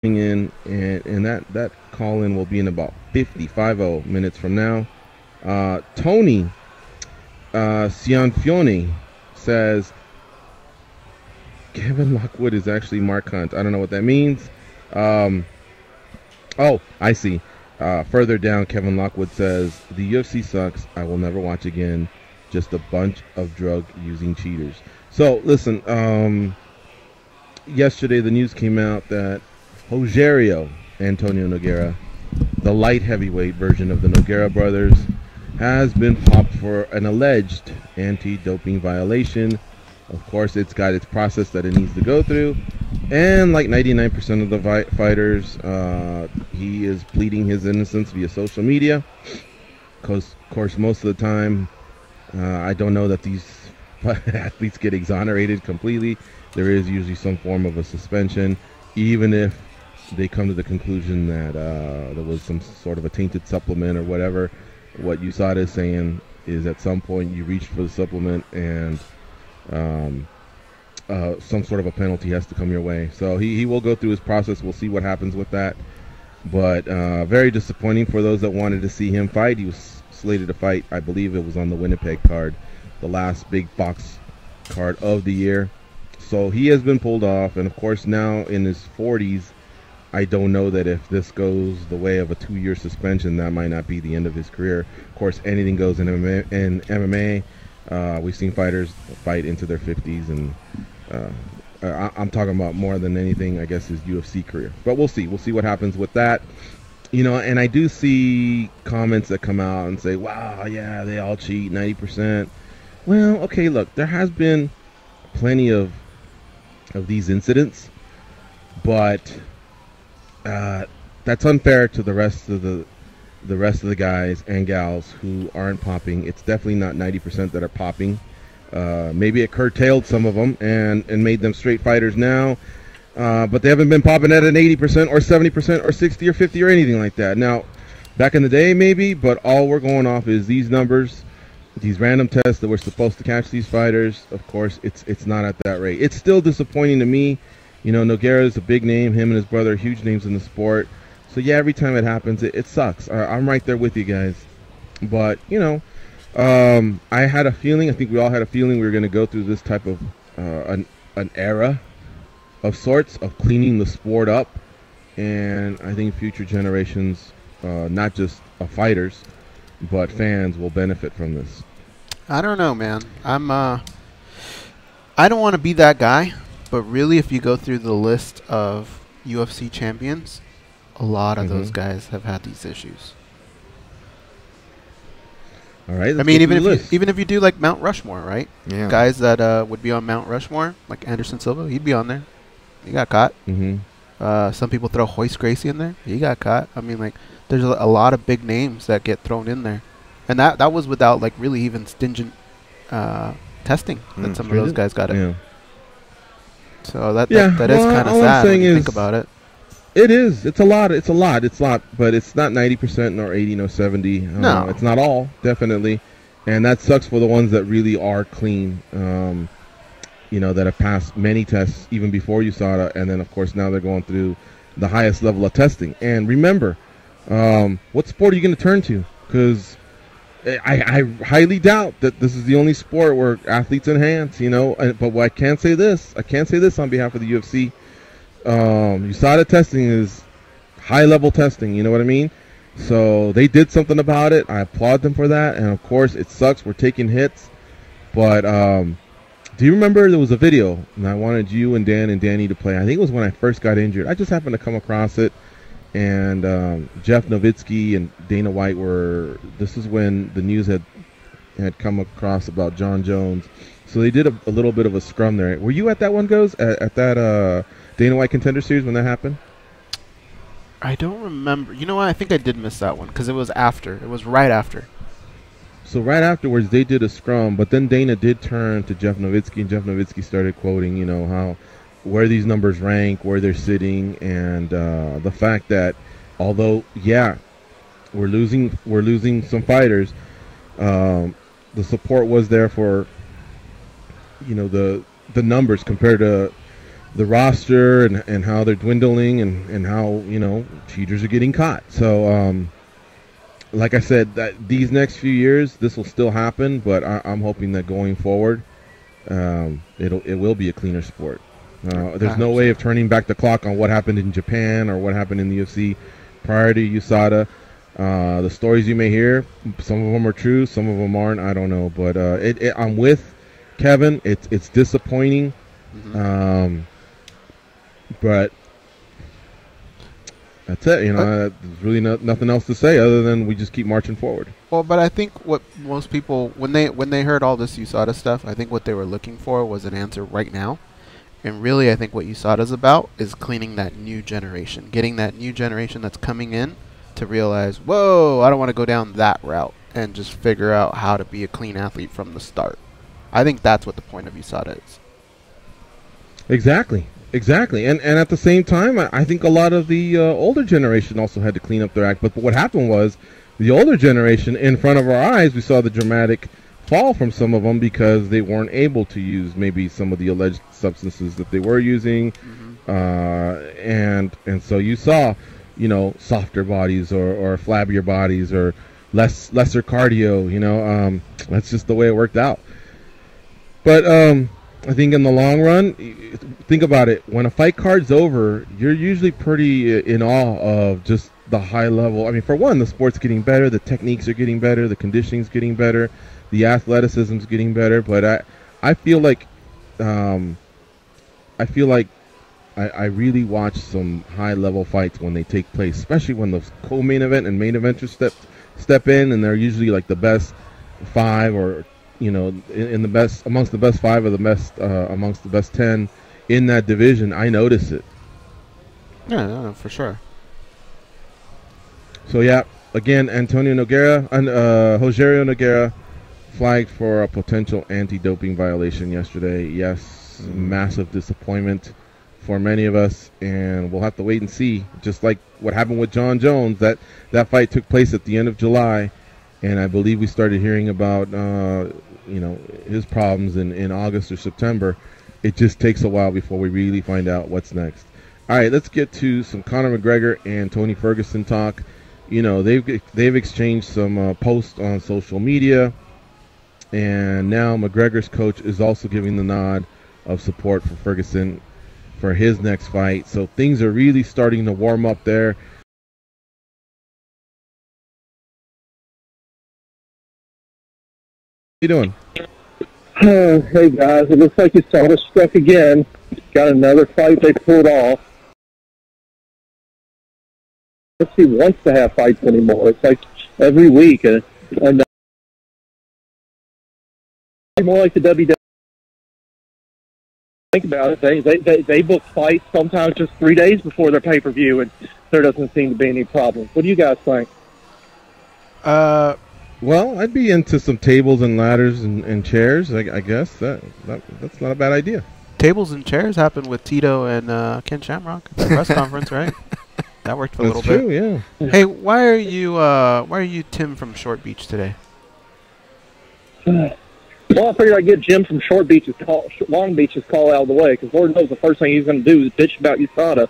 in, and that call in will be in about 50 minutes from now. Tony Cianfione says Kevin Lockwood is actually Mark Hunt. I don't know what that means. Oh, I see. Further down, Kevin Lockwood says the UFC sucks. I will never watch again. Just a bunch of drug-using cheaters. So listen. Yesterday, the news came out that Rogerio Antonio Nogueira, the light heavyweight version of the Nogueira brothers, has been popped for an alleged anti-doping violation. Of course, it's got its process that it needs to go through, and like 99% of the fighters, he is pleading his innocence via social media. Because, of course, most of the time, I don't know that these athletes get exonerated completely. There is usually some form of a suspension, even if they come to the conclusion that there was some sort of a tainted supplement or whatever. What USADA is saying is at some point you reach for the supplement and some sort of a penalty has to come your way. So he will go through his process. We'll see what happens with that. But very disappointing for those that wanted to see him fight. He was slated to fight, I believe it was on the Winnipeg card, the last big box card of the year. So he has been pulled off, and of course now in his 40s, I don't know that if this goes the way of a 2-year suspension, that might not be the end of his career. Of course, anything goes in MMA. We've seen fighters fight into their 50s, and I'm talking about more than anything, I guess, his UFC career. But we'll see. We'll see what happens with that. You know, and I do see comments that come out and say, wow, yeah, they all cheat, 90%. Well, okay, look, there has been plenty of these incidents, but that's unfair to the rest of the guys and gals who aren't popping. It's definitely not 90% that are popping. Maybe it curtailed some of them and made them straight fighters now, but they haven't been popping at an 80% or 70% or 60 or 50 or anything like that. Now, back in the day maybe, but all we're going off is these numbers, these random tests that we're supposed to catch these fighters. Of course, it's not at that rate. It's still disappointing to me. You know, Nogueira is a big name. Him and his brother are huge names in the sport. So, yeah, every time it happens, it sucks. I'm right there with you guys. But, you know, I had a feeling, I think we all had a feeling we were going to go through this type of an era of sorts of cleaning the sport up. And I think future generations, not just of fighters, but fans will benefit from this. I don't know, man. I don't want to be that guy, but really, if you go through the list of UFC champions, a lot of those guys have had these issues. All right. I mean, even if you do like Mount Rushmore, right? Yeah. Guys that would be on Mount Rushmore, like Anderson Silva, he'd be on there. He got caught. Some people throw Hoist Gracie in there. He got caught. I mean, like, there's a lot of big names that get thrown in there, and that was without like really even stringent testing that some of those guys got it. Yeah. So that is kind of sad when you think about it. It is. It's a lot. It's a lot. But it's not 90% nor 80 nor 70. No, it's not all, definitely, and that sucks for the ones that really are clean. You know, that have passed many tests even before USADA, and then of course now they're going through the highest level of testing. And remember, what sport are you going to turn to? Because I highly doubt that this is the only sport where athletes enhance. You know, but I can't say this. I can't say this on behalf of the UFC. USADA testing is high-level testing. You know what I mean? So they did something about it. I applaud them for that. And of course, it sucks. We're taking hits, but do you remember there was a video, and I wanted you and Dan and Danny to play? I think it was when I first got injured. I just happened to come across it, and Jeff Nowitzki and Dana White were. This is when the news had come across about John Jones, so they did a little bit of a scrum there. Were you at that one, Goes? At that Dana White Contender Series when that happened? I don't remember. You know what? I think I did miss that one because it was after. It was right after. So right afterwards, they did a scrum, but then Dana did turn to Jeff Nowitzki, and Jeff Nowitzki started quoting, you know, where these numbers rank, where they're sitting, and the fact that although, yeah, we're losing some fighters, the support was there for, you know, the numbers compared to the roster and how they're dwindling and how, cheaters are getting caught. So, like I said, that these next few years, this will still happen, but I'm hoping that going forward, it will be a cleaner sport. There's no way of turning back the clock on what happened in Japan or what happened in the UFC prior to USADA. The stories you may hear, some of them are true, some of them aren't. I don't know, but I'm with Kevin. It's disappointing, but that's it. There's really nothing else to say other than we just keep marching forward. Well, but I think what most people, when they heard all this USADA stuff, I think what they were looking for was an answer right now. And really, I think what USADA's about is cleaning that new generation, getting that new generation that's coming in to realize, whoa, I don't want to go down that route, and just figure out how to be a clean athlete from the start. I think that's what the point of USADA is. Exactly. And at the same time, I think a lot of the older generation also had to clean up their act. But what happened was the older generation, in front of our eyes, we saw the dramatic fall from some of them because they weren't able to use maybe some of the alleged substances that they were using. And so you saw, softer bodies or flabbier bodies or lesser cardio, that's just the way it worked out. But I think in the long run, think about it. When a fight card's over, you're usually pretty in awe of just the high level. I mean, for one, the sport's getting better, the techniques are getting better, the conditioning's getting better, the athleticism's getting better. But I feel like I really watch some high level fights when they take place, especially when the co-main event and main eventers step in, and they're usually like the best 5 or in the best amongst the best 5 or the best amongst the best 10 in that division. I notice it. Yeah, no, for sure. So yeah, again, Antonio Nogueira and Rogerio Nogueira flagged for a potential anti-doping violation yesterday. Yes, massive disappointment for many of us, and we'll have to wait and see. Just like what happened with John Jones, that fight took place at the end of July, and I believe we started hearing about his problems in August or September. It just takes a while before we really find out what's next. All right, let's get to some Conor McGregor and Tony Ferguson talk. They've exchanged some posts on social media, and now McGregor's coach is also giving the nod of support for Ferguson for his next fight. So things are really starting to warm up there. How you doing? Hey guys, it looks like USADA struck again. Got another fight they pulled off. Let's see, wants to have fights anymore. It's like every week, and more like the WWE. Think about it. They book fights sometimes just 3 days before their pay-per-view, and there doesn't seem to be any problem. What do you guys think? Well, I'd be into some tables and ladders and chairs. I guess that's not a bad idea. Tables and chairs happened with Tito and Ken Shamrock at the press conference, right? That worked for a little bit. That's true, yeah. Hey, why are you Tim from Short Beach today? Well, I figured I'd get Jim from Long Beach's call out of the way, because Lord knows the first thing he's going to do is bitch about USADA.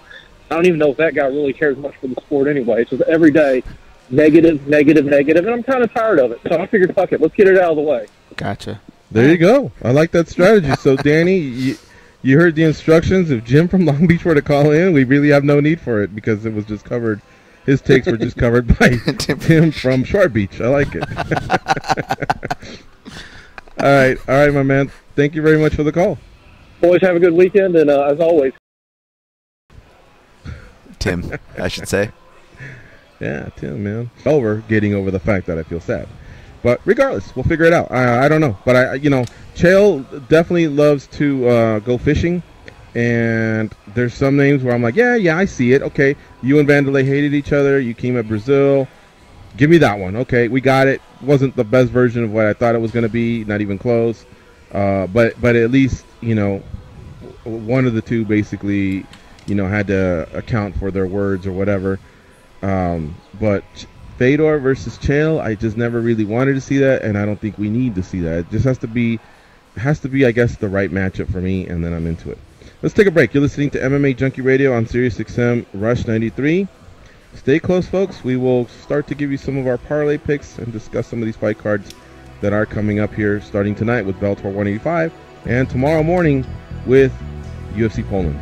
I don't even know if that guy really cares much for the sport anyway. It's just every day, negative, and I'm kind of tired of it. So I figured, fuck it, let's get it out of the way. Gotcha. There you go. I like that strategy. So, Danny, you heard the instructions. If Jim from Long Beach were to call in, we really have no need for it because it was just covered. His takes were just covered by Tim from Short Beach. I like it. All right, my man. Thank you very much for the call. Boys, have a good weekend, and as always, Tim, I should say. Yeah, Tim, man. Getting over the fact that I feel sad. But regardless, we'll figure it out. I don't know. But, Chael definitely loves to go fishing. And there's some names where I'm like, yeah, I see it. Okay, you and Vanderlei hated each other. You came at Brazil. Give me that one. Okay, we got it. Wasn't the best version of what I thought it was going to be. Not even close. But at least, one of the two basically, had to account for their words or whatever. But Fedor versus Chael, I just never really wanted to see that, and I don't think we need to see that. It just has to be, I guess, the right matchup for me, and then I'm into it. Let's take a break. You're listening to MMA Junkie Radio on Sirius XM Rush 93. Stay close, folks. We will start to give you some of our parlay picks and discuss some of these fight cards that are coming up here starting tonight with Bellator 185 and tomorrow morning with UFC Poland.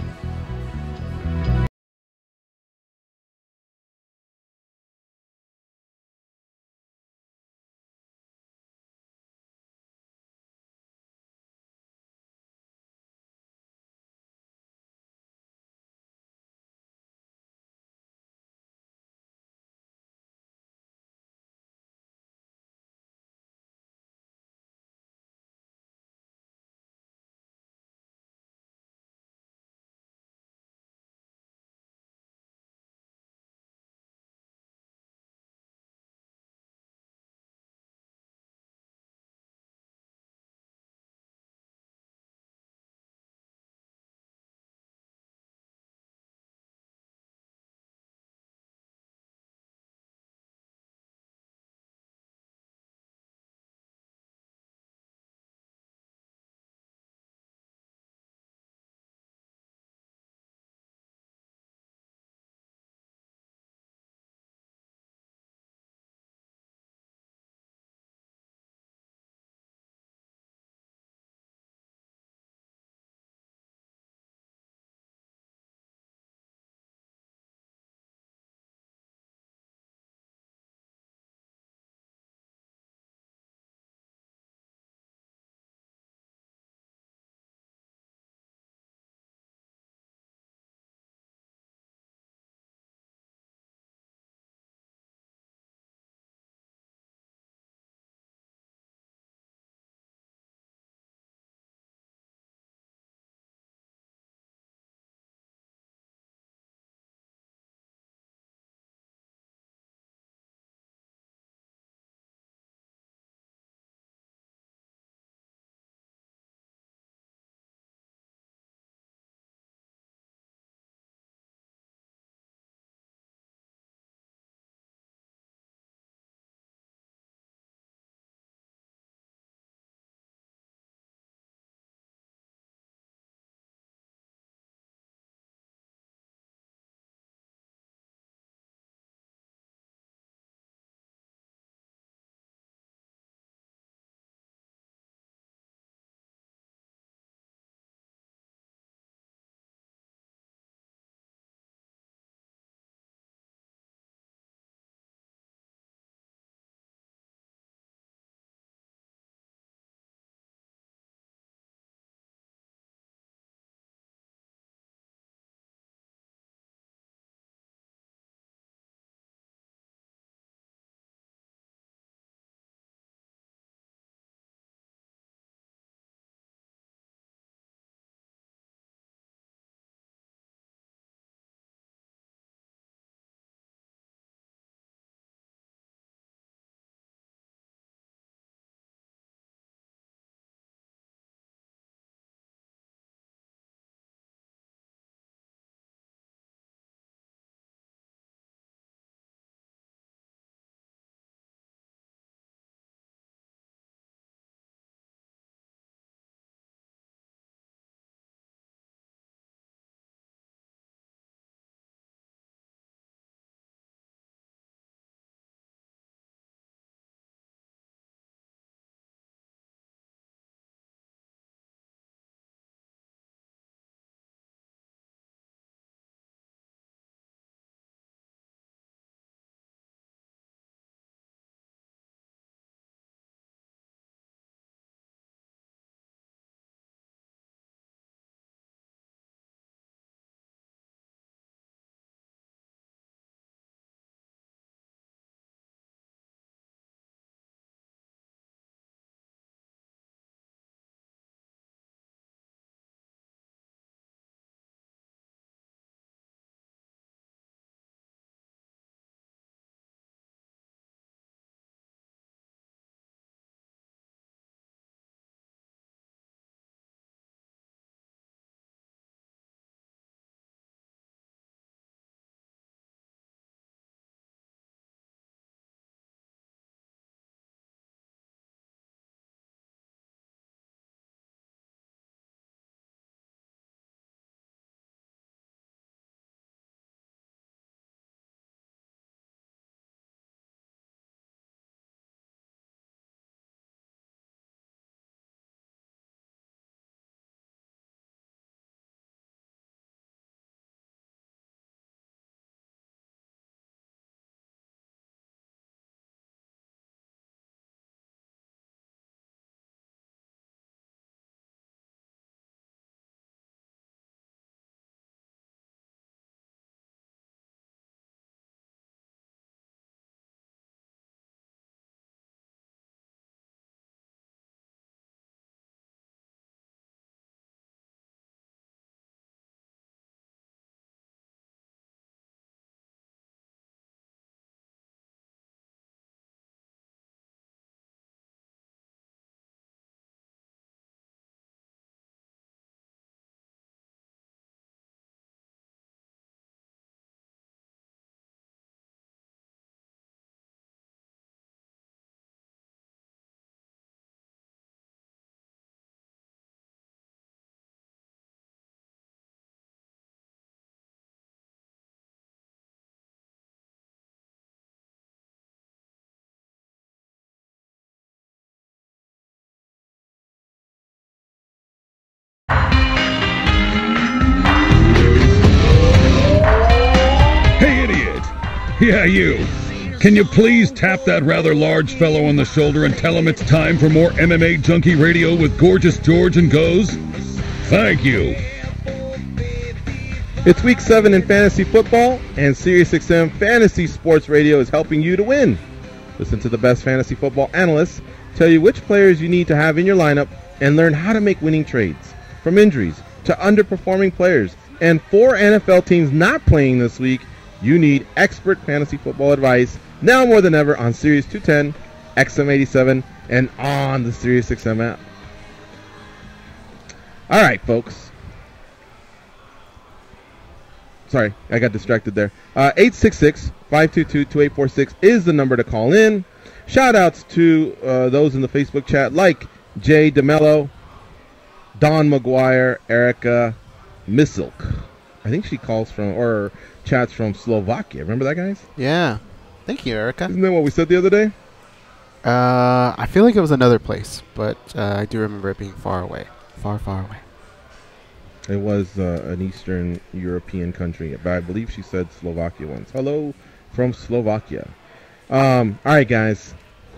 Yeah, you. Can you please tap that rather large fellow on the shoulder and tell him it's time for more MMA Junkie Radio with Gorgeous George and Goes? Thank you. It's week 7 in fantasy football, and SiriusXM Fantasy Sports Radio is helping you to win. Listen to the best fantasy football analysts tell you which players you need to have in your lineup and learn how to make winning trades. From injuries to underperforming players, and for NFL teams not playing this week, you need expert fantasy football advice now more than ever on Sirius 210, XM87, and on the SiriusXM app. All right, folks. Sorry, I got distracted there. 866-522-2846 is the number to call in. Shout-outs to those in the Facebook chat like Jay DeMello, Don McGuire, Erica Misilk. I think she calls from, or chats from Slovakia. Remember that, guys? Yeah. Thank you, Erica. Isn't that what we said the other day? I feel like it was another place, but I do remember it being far away. Far, far away. It was an Eastern European country, but I believe she said Slovakia once. Hello from Slovakia. All right, guys.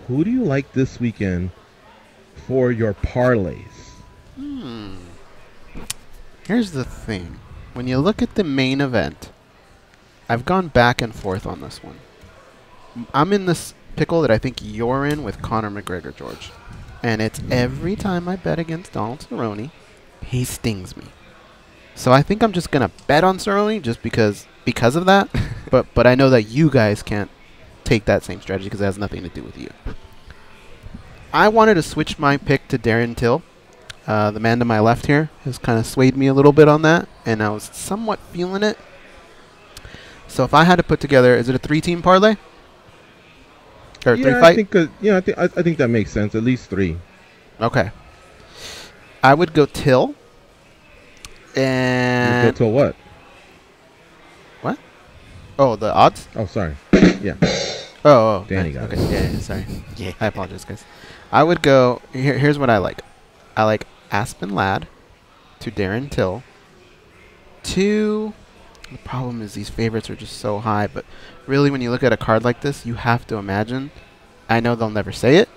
Who do you like this weekend for your parlays? Here's the thing. When you look at the main event, I've gone back and forth on this one. I'm in this pickle that I think you're in with Conor McGregor, George. And it's every time I bet against Donald Cerrone, he stings me. So I think I'm just going to bet on Cerrone just because of that. but I know that you guys can't take that same strategy because it has nothing to do with you. I wanted to switch my pick to Darren Till. The man to my left here has kind of swayed me a little bit on that, and I was somewhat feeling it. So if I had to put together, is it a 3-team parlay? Or yeah, 3-fight? I think that makes sense. At least 3. Okay. I would go Till. And You'd go Till what? What? Oh, the odds? Oh, sorry. Yeah. Oh, Danny got it. it. Yeah, sorry. Yeah, I apologize, guys. I would go. Here's what I like. I like Aspen Ladd to Darren Till. The problem is these favorites are just so high, but really when you look at a card like this, you have to imagine. I know they'll never say it,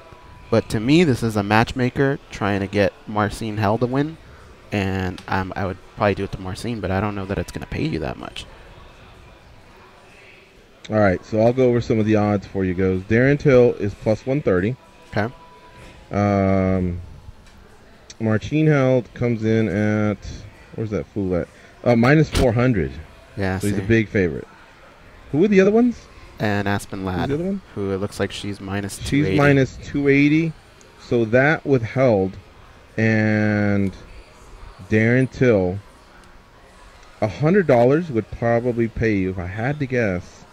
but to me, this is a matchmaker trying to get Marcin Hell to win, and I would probably do it to Marcin, but I don't know that it's going to pay you that much. All right, so I'll go over some of the odds for you, guys. Darren Till is plus 130. Okay. Marcin Held comes in at, where's that fool at? Minus 400. Yeah, so he's a big favorite. Who are the other ones? And Aspen Ladd, the other one? who it looks like she's minus 280. She's minus 280. So that with Held and Darren Till, $100 would probably pay you, if I had to guess,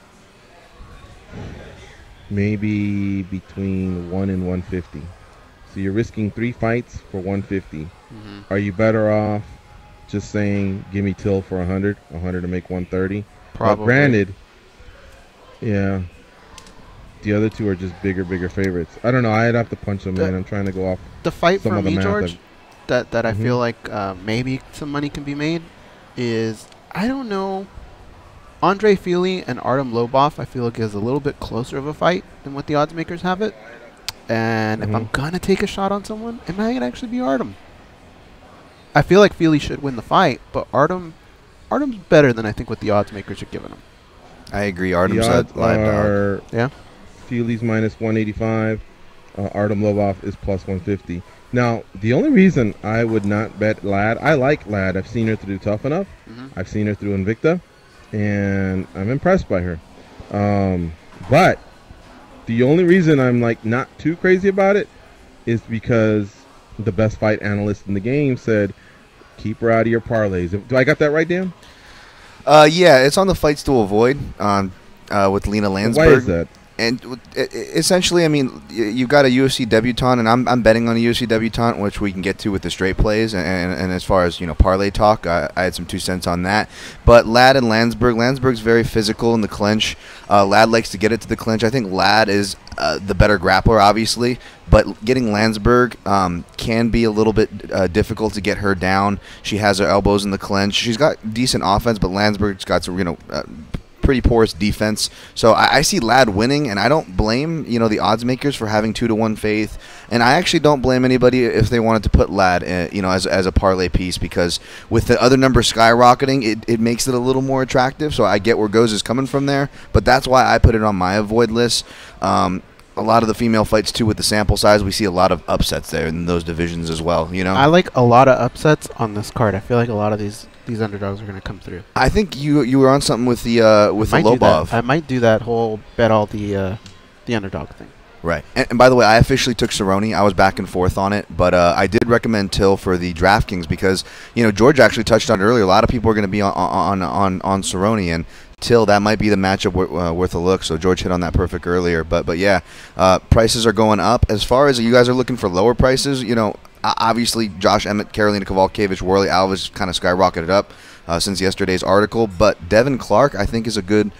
maybe between 1 and 150. So you're risking 3 fights for 150. Mm-hmm. Are you better off just saying, give me Till for 100 to make 130? Probably. But granted, yeah, the other two are just bigger favorites. I don't know. I'd have to punch them, man. I'm trying to go off the fight some for of the me, math George, that I feel like maybe some money can be made is, I don't know, Andre Fili and Artem Lobov, I feel like is a little bit closer of a fight than what the odds makers have it. And if I'm going to take a shot on someone, it might actually be Artem. I feel like Fili should win the fight, but Artem's better than I think what the odds makers are giving him. I agree. Artem's the odds live are dog. Yeah. Fili's minus 185. Artem Lobov is plus 150. Now, the only reason I would not bet Ladd, I like Ladd. I've seen her through Tough Enough. I've seen her through Invicta, and I'm impressed by her. But the only reason I'm like not too crazy about it is because the best fight analyst in the game said, keep her out of your parlays. Do I got that right, Dan? Yeah, it's on the fights to avoid with Lena Landsberg. Why is that? And essentially, I mean, you've got a UFC debutant, and I'm betting on a UFC debutant, which we can get to with the straight plays. And as far as, parlay talk, I had some 2 cents on that. But Ladd and Landsberg's very physical in the clinch. Ladd likes to get it to the clinch. I think Ladd is the better grappler, obviously. But getting Landsberg can be a little bit difficult to get her down. She has her elbows in the clinch. She's got decent offense, but Landsberg's got some, pretty porous defense. So I see Ladd winning, and I don't blame the odds makers for having 2-1 faith, and I actually don't blame anybody if they wanted to put Ladd as a parlay piece, because with the other numbers skyrocketing, it makes it a little more attractive. So I get where Goes is coming from there, but that's why I put it on my avoid list. A lot of the female fights too, with the sample size, we see a lot of upsets there in those divisions as well. I like a lot of upsets on this card. I feel like a lot of these underdogs are going to come through. I think you were on something with the Lobov. I might do that whole bet all the underdog thing. Right. And by the way, I officially took Cerrone. I was back and forth on it, but I did recommend Till for the DraftKings because George actually touched on it earlier. A lot of people are going to be on Cerrone, and Till, that might be the matchup worth a look. So George hit on that perfect earlier. But yeah, prices are going up. As far as you guys are looking for lower prices, obviously Josh Emmett, Karolina Kowalkiewicz, Worley Alves kind of skyrocketed up since yesterday's article. But Devin Clark, I think, is a good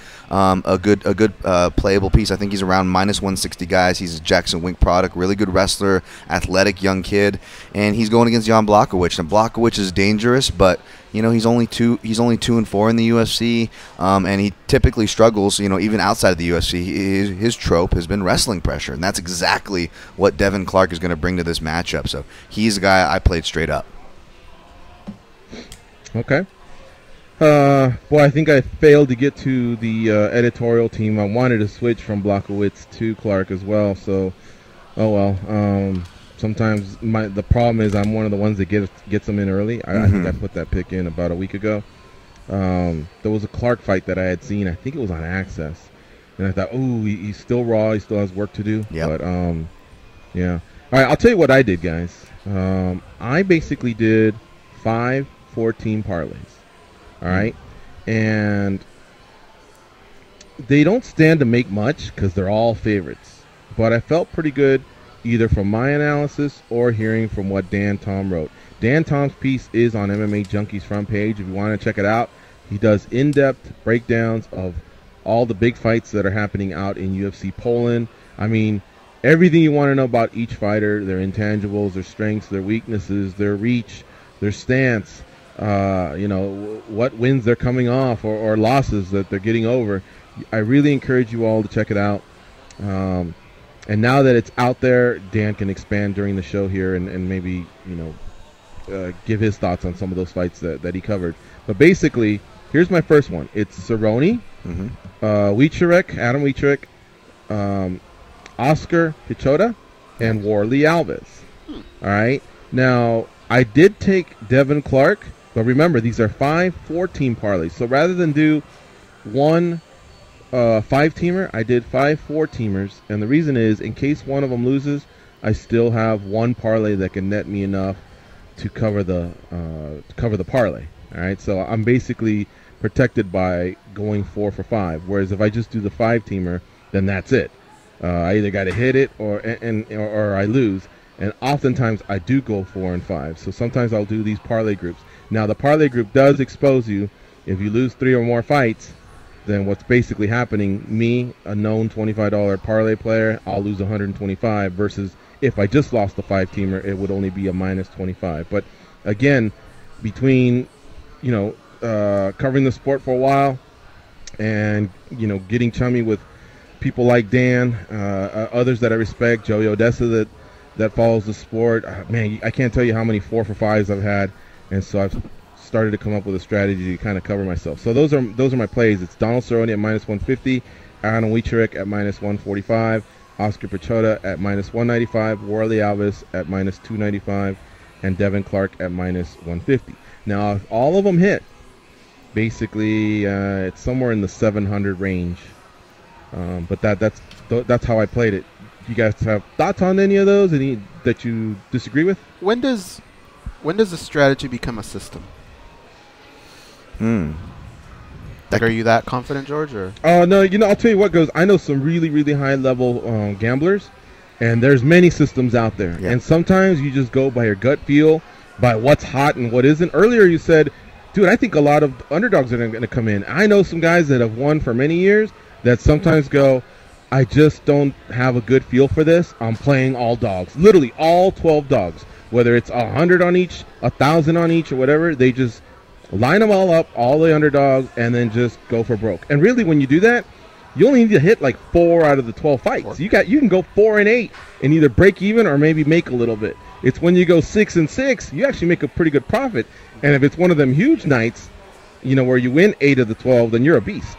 playable piece. I think he's around -160 guys. He's a Jackson Wink product, really good wrestler, athletic young kid, and he's going against Jan Blachowicz. And Blachowicz is dangerous, but he's only 2-4 in the UFC, and he typically struggles. Even outside of the UFC, his trope has been wrestling pressure, and that's exactly what Devin Clark is going to bring to this matchup. So he's a guy I played straight up. Okay. I think I failed to get to the editorial team. I wanted to switch from Blachowicz to Clark as well. So, oh well. Sometimes the problem is I'm one of the ones that gets them in early. I think I put that pick in about a week ago. There was a Clark fight that I had seen. I think it was on Access, and I thought, oh, he's still raw. He still has work to do. Yep. But yeah. All right, I'll tell you what I did, guys. I basically did 5 14 parlays. All right, and they don't stand to make much because they're all favorites. But I felt pretty good, either from my analysis or hearing from what Dan Tom wrote. Dan Tom's piece is on MMA Junkie's front page. If you want to check it out, he does in-depth breakdowns of all the big fights that are happening out in UFC Poland. I mean, everything you want to know about each fighter, their intangibles, their strengths, their weaknesses, their reach, their stance, what wins they're coming off or losses that they're getting over. I really encourage you all to check it out. And now that it's out there, Dan can expand during the show here and maybe, give his thoughts on some of those fights that he covered. But basically, here's my first one. It's Cerrone, Wieczorek, Adam Wieczorek, Oscar Pichota, and Worley Alves. All right. Now, I did take Devin Clark, but remember, these are 5 14 parlays. So rather than do one 5-teamer, I did 5 4-teamers. And the reason is, in case one of them loses, I still have one parlay that can net me enough to cover the parlay. All right. So I'm basically protected by going 4 for 5. Whereas if I just do the 5-teamer, then that's it. I either got to hit it or I lose. And oftentimes I do go 4 and 5. So sometimes I'll do these parlay groups. Now the parlay group does expose you. If you lose 3 or more fights, then what's basically happening, me, a known $25 parlay player, I'll lose 125 versus if I just lost the 5-teamer, it would only be a -25. But again, between, covering the sport for a while and, getting chummy with people like Dan, others that I respect, Joey Odessa that follows the sport. Man, I can't tell you how many 4 for 5s I've had, and so I've started to come up with a strategy to kind of cover myself. So those are my plays. It's Donald Cerrone at -150, Adam Wieczorek at -145, Oscar Pichota at -195, Worley Alves at -295, and Devin Clark at -150. Now, if all of them hit, basically it's somewhere in the 700 range. But that's how I played it. You guys have thoughts on any of those? Any that you disagree with? When does a strategy become a system? Are you that confident, George? Or no, I'll tell you what goes. I know some really, really high level gamblers, and there's many systems out there. Yeah. And sometimes you just go by your gut feel, by what's hot and what isn't. Earlier you said, dude, I think a lot of underdogs are going to come in. I know some guys that have won for many years that sometimes go, I just don't have a good feel for this. I'm playing all dogs, literally all 12 dogs, whether it's 100 on each, 1,000 on each, or whatever. They just line them all up, all the underdogs, and then just go for broke. And really, when you do that, you only need to hit like 4 out of the 12 fights. You can go 4 and 8 and either break even or maybe make a little bit. It's when you go 6 and 6, you actually make a pretty good profit. And if it's one of them huge nights, where you win 8 of the 12, then you're a beast.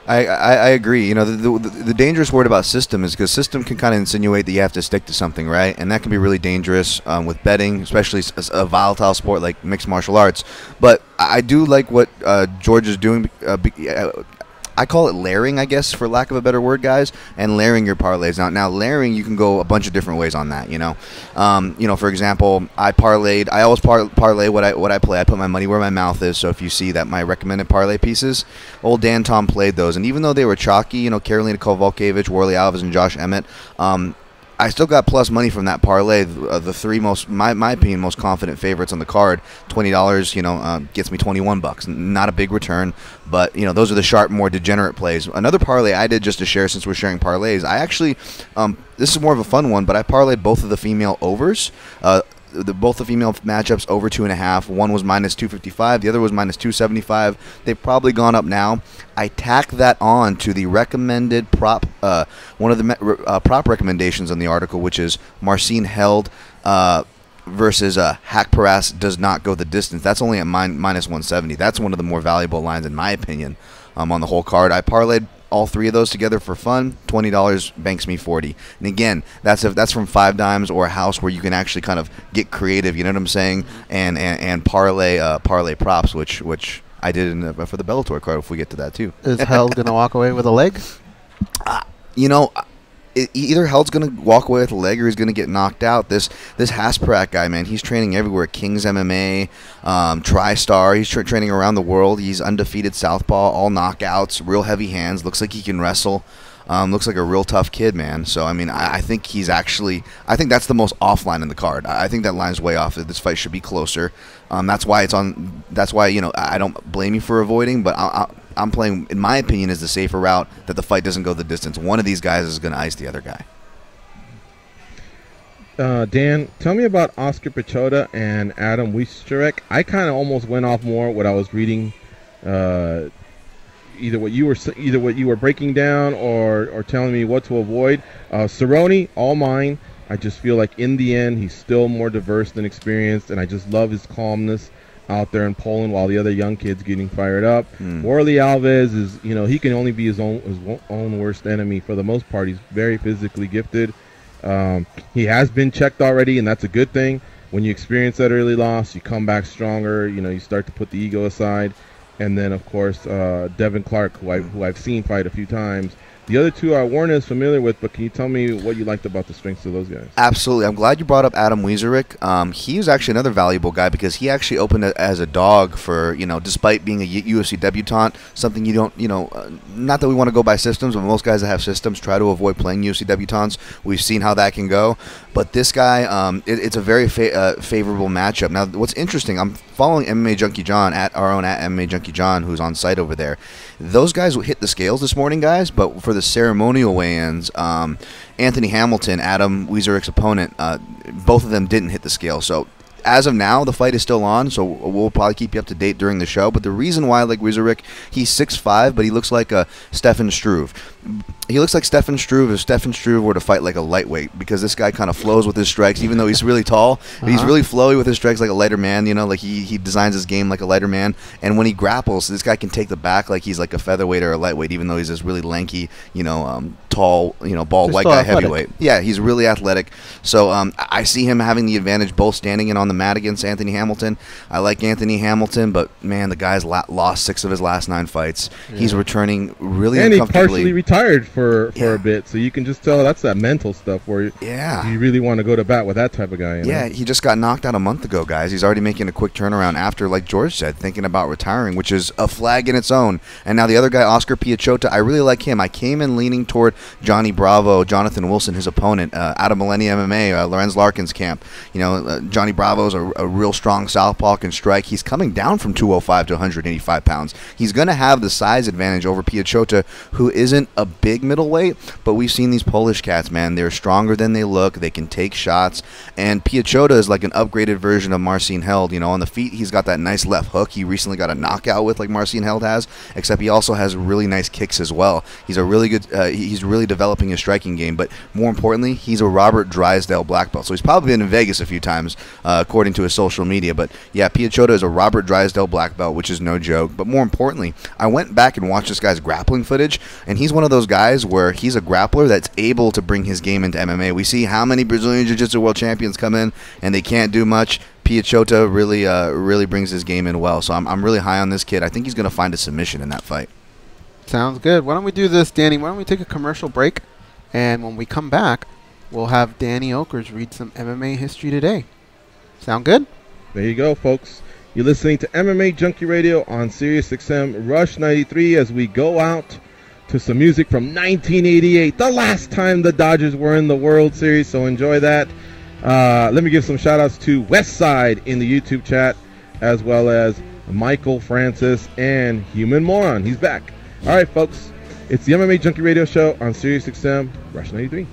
I agree. The dangerous word about system is because system can kind of insinuate that you have to stick to something, right? And that can be really dangerous with betting, especially a volatile sport like mixed martial arts. But I do like what George is doing. I call it layering, I guess, for lack of a better word, guys, and layering your parlays. Now layering, you can go a bunch of different ways on that. For example, I always parlay what I play. I put my money where my mouth is. So if you see that my recommended parlay pieces, old Dan Tom played those, and even though they were chalky, Karolina Kowalkiewicz, Worley Alves, and Josh Emmett, I still got plus money from that parlay. The three most, my opinion, most confident favorites on the card. $20, gets me $21. Not a big return, but those are the sharp, more degenerate plays. Another parlay I did just to share, since we're sharing parlays. I actually, this is more of a fun one, but I parlayed both of the female overs. Both the female matchups over 2.5. One was minus 255. The other was minus 275. They've probably gone up now. I tack that on to the recommended prop, one of the prop recommendations on the article, which is Marcin Held versus Hack Paras does not go the distance. That's only at minus 170. That's one of the more valuable lines, in my opinion, on the whole card. I parlayed all three of those together for fun. $20 banks me $40. And again, that's from 5 dimes or a house where you can actually kind of get creative. You know what I'm saying? And parlay props, which I did for the Bellator card. If we get to that too. Is Held gonna walk away with a leg? Either Held's going to walk away with a leg or he's going to get knocked out. This Hasparak guy, man, he's training everywhere. King's MMA, TriStar. He's training around the world. He's undefeated southpaw, all knockouts, real heavy hands. Looks like he can wrestle. Looks like a real tough kid, man. So, I think I think that's the most off line in the card. I think that line's way off. This fight should be closer. That's why it's on. That's why, I don't blame you for avoiding, but I'm playing, in my opinion, is the safer route that the fight doesn't go the distance. One of these guys is going to ice the other guy. Dan, tell me about Oscar Piechota and Adam Wieszczarek. I kind of almost went off more what I was reading, either what you were breaking down or telling me what to avoid. Cerrone, all mine. I just feel like in the end he's still more diverse than experienced, and I just love his calmness out there in Poland while the other young kids getting fired up. Worley Alves is, he can only be his own worst enemy for the most part. He's very physically gifted. He has been checked already, and that's a good thing. When you experience that early loss, you come back stronger. You start to put the ego aside. And then, of course, Devin Clark, who I've seen fight a few times. The other two I weren't as familiar with, but can you tell me what you liked about the strengths of those guys? Absolutely. I'm glad you brought up Adam Wieszczarek. He was actually another valuable guy because he actually opened as a dog for, despite being a UFC debutant, something you don't, not that we want to go by systems, but most guys that have systems try to avoid playing UFC debutants. We've seen how that can go. But this guy, it's a very favorable matchup. Now, what's interesting, I'm following MMAjunkie John, at MMAjunkie John, who's on site over there. Those guys hit the scales this morning, guys, but for the ceremonial weigh-ins, Anthony Hamilton, Adam Wieszczarek's opponent, both of them didn't hit the scale. So as of now, the fight is still on, so we'll probably keep you up to date during the show. But the reason why I like Wieszczarek, he's 6'5", but he looks like a Stefan Struve. He looks like Stefan Struve if Stefan Struve were to fight like a lightweight, because this guy kind of flows with his strikes, even though he's really tall. He's really flowy with his strikes like a lighter man, like he designs his game like a lighter man. And when he grapples, this guy can take the back like he's like a featherweight or a lightweight, even though he's this really lanky, tall, bald white guy heavyweight. Yeah, he's really athletic. So I see him having the advantage both standing and on the mat against Anthony Hamilton. I like Anthony Hamilton, but man, the guy's lost 6 of his last 9 fights. Yeah. He's returning really uncomfortably. And he partially retired for a bit, so you can just tell that's that mental stuff where you really want to go to bat with that type of guy. Yeah, he just got knocked out a month ago, guys. He's already making a quick turnaround after, like George said, thinking about retiring, which is a flag in its own. And now the other guy, Oscar Piechota, I really like him. I came in leaning toward Johnny Bravo, Jonathan Wilson, his opponent, out of Millennium MMA, Lorenz Larkin's camp. Johnny Bravo's a real strong southpaw, can strike. He's coming down from 205 to 185 pounds. He's going to have the size advantage over Piechota, who isn't a big middleweight, but we've seen these Polish cats, man. They're stronger than they look. They can take shots, and Piechota is like an upgraded version of Marcin Held. You know, on the feet, he's got that nice left hook. He recently got a knockout with, like Marcin Held has, except he also has really nice kicks as well. He's a really good. He's really developing his striking game, but more importantly, he's a Robert Drysdale black belt. So he's probably been in Vegas a few times, according to his social media. But yeah, Piechota is a Robert Drysdale black belt, which is no joke. But more importantly, I went back and watched this guy's grappling footage, and he's one of those guys where he's a grappler that's able to bring his game into MMA. We see how many Brazilian Jiu-Jitsu world champions come in and they can't do much. Piechota really brings his game in well. So I'm really high on this kid. I think he's going to find a submission in that fight. Sounds good. Why don't we do this, Danny? Why don't we take a commercial break, and when we come back, we'll have Danny Okers read some MMA history today. Sound good? There you go, folks. You're listening to MMA Junkie Radio on SiriusXM Rush 93 as we go out to some music from 1988, the last time the Dodgers were in the World Series, so enjoy that. Let me give some shout-outs to Westside in the YouTube chat, as well as Michael Francis and Human Moron. He's back. All right, folks. It's the MMA Junkie Radio Show on SiriusXM Rush 93.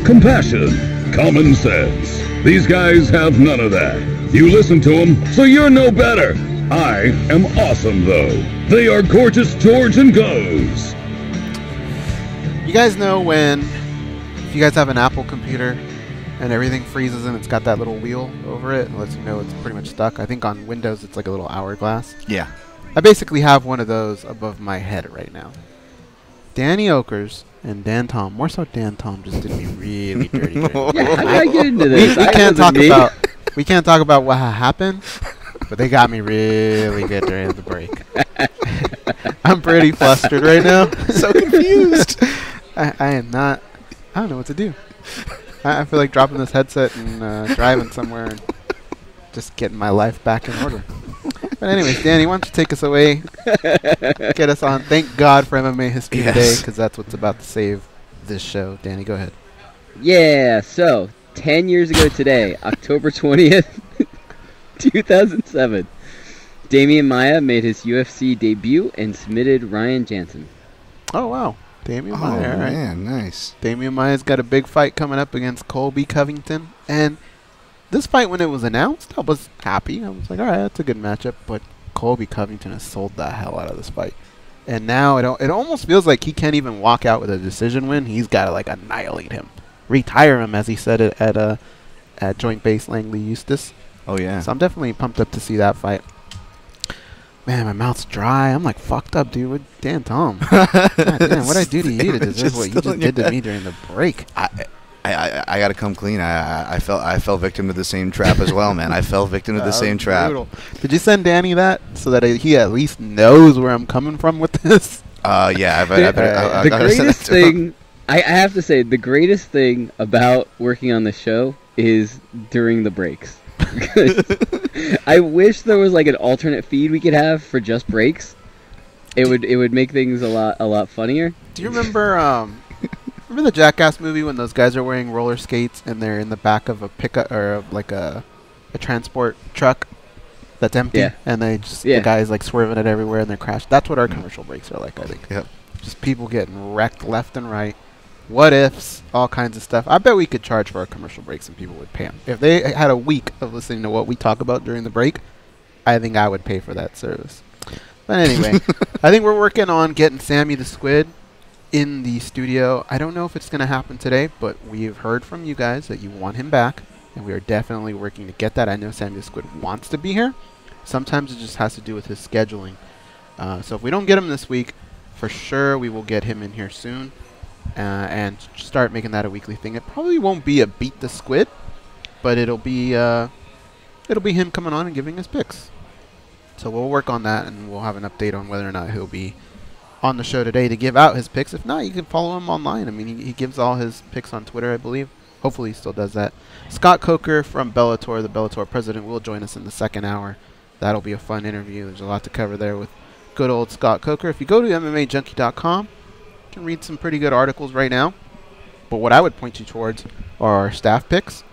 Compassion, common sense. These guys have none of that. You listen to them, so you're no better. I am awesome, though. They are Gorgeous George and Goes. You guys know when, if you guys have an Apple computer and everything freezes and it's got that little wheel over it, it lets you know it's pretty much stuck. I think on Windows it's like a little hourglass. Yeah. I basically have one of those above my head right now. Danny Okers and Dan Tom, more so Dan Tom, just did me really dirty. Yeah, how did I get into this? We can't talk about what happened, but they got me really good during the break. I'm pretty flustered right now. So confused. I am not. I don't know what to do. I feel like dropping this headset and driving somewhere and just getting my life back in order. But anyways, Danny, why don't you take us away? Get us on. Thank God for MMA history today, because that's what's about to save this show. Danny, go ahead. Yeah, so 10 years ago today, October 20th, 2007. Damian Maia made his UFC debut and submitted Ryan Jansen. Oh, wow. Damian Maia, all right. Man, nice. Damian Maia's got a big fight coming up against Colby Covington. And this fight, when it was announced, I was happy. I was like, all right, that's a good matchup. But Colby Covington has sold the hell out of this fight. And now it almost feels like he can't even walk out with a decision win. He's got to, like, annihilate him. Retire him, as he said it at Joint Base Langley Eustis. Oh, yeah. So I'm definitely pumped up to see that fight. Man, my mouth's dry. I'm like fucked up, dude. What, damn, Tom. God damn, what'd I do to you to deserve what you just did to me during the break? I gotta come clean. I fell victim to the same trap as well, man. I fell victim to the same trap. Brutal. Did you send Danny that so that he at least knows where I'm coming from with this? Yeah. The greatest thing, I have to say, the greatest thing about working on the show is during the breaks. I wish there was like an alternate feed we could have for just breaks. It would make things a lot funnier. Do you remember remember the Jackass movie when those guys are wearing roller skates and they're in the back of a pickup or like a transport truck that's empty, and they just the guys like swerving it everywhere and they're crashed. That's what our commercial breaks are like, I think. Yep. Just people getting wrecked left and right. What ifs, all kinds of stuff. I bet we could charge for our commercial breaks and people would pay them. If they had a week of listening to what we talk about during the break, I think I would pay for that service. But anyway, I think we're working on getting Sammy the Squid in the studio. I don't know if it's going to happen today, but we've heard from you guys that you want him back, and we are definitely working to get that. I know Sammy the Squid wants to be here. Sometimes it just has to do with his scheduling. So if we don't get him this week, for sure we will get him in here soon. And start making that a weekly thing. It probably won't be a Beat the Squid, but it'll be him coming on and giving his picks. So we'll work on that, and we'll have an update on whether or not he'll be on the show today to give out his picks. If not, you can follow him online. I mean, he gives all his picks on Twitter, I believe. Hopefully he still does that. Scott Coker from Bellator, the Bellator president, will join us in the second hour. That'll be a fun interview. There's a lot to cover there with good old Scott Coker. If you go to MMAjunkie.com, you can read some pretty good articles right now. But what I would point you towards are our staff picks.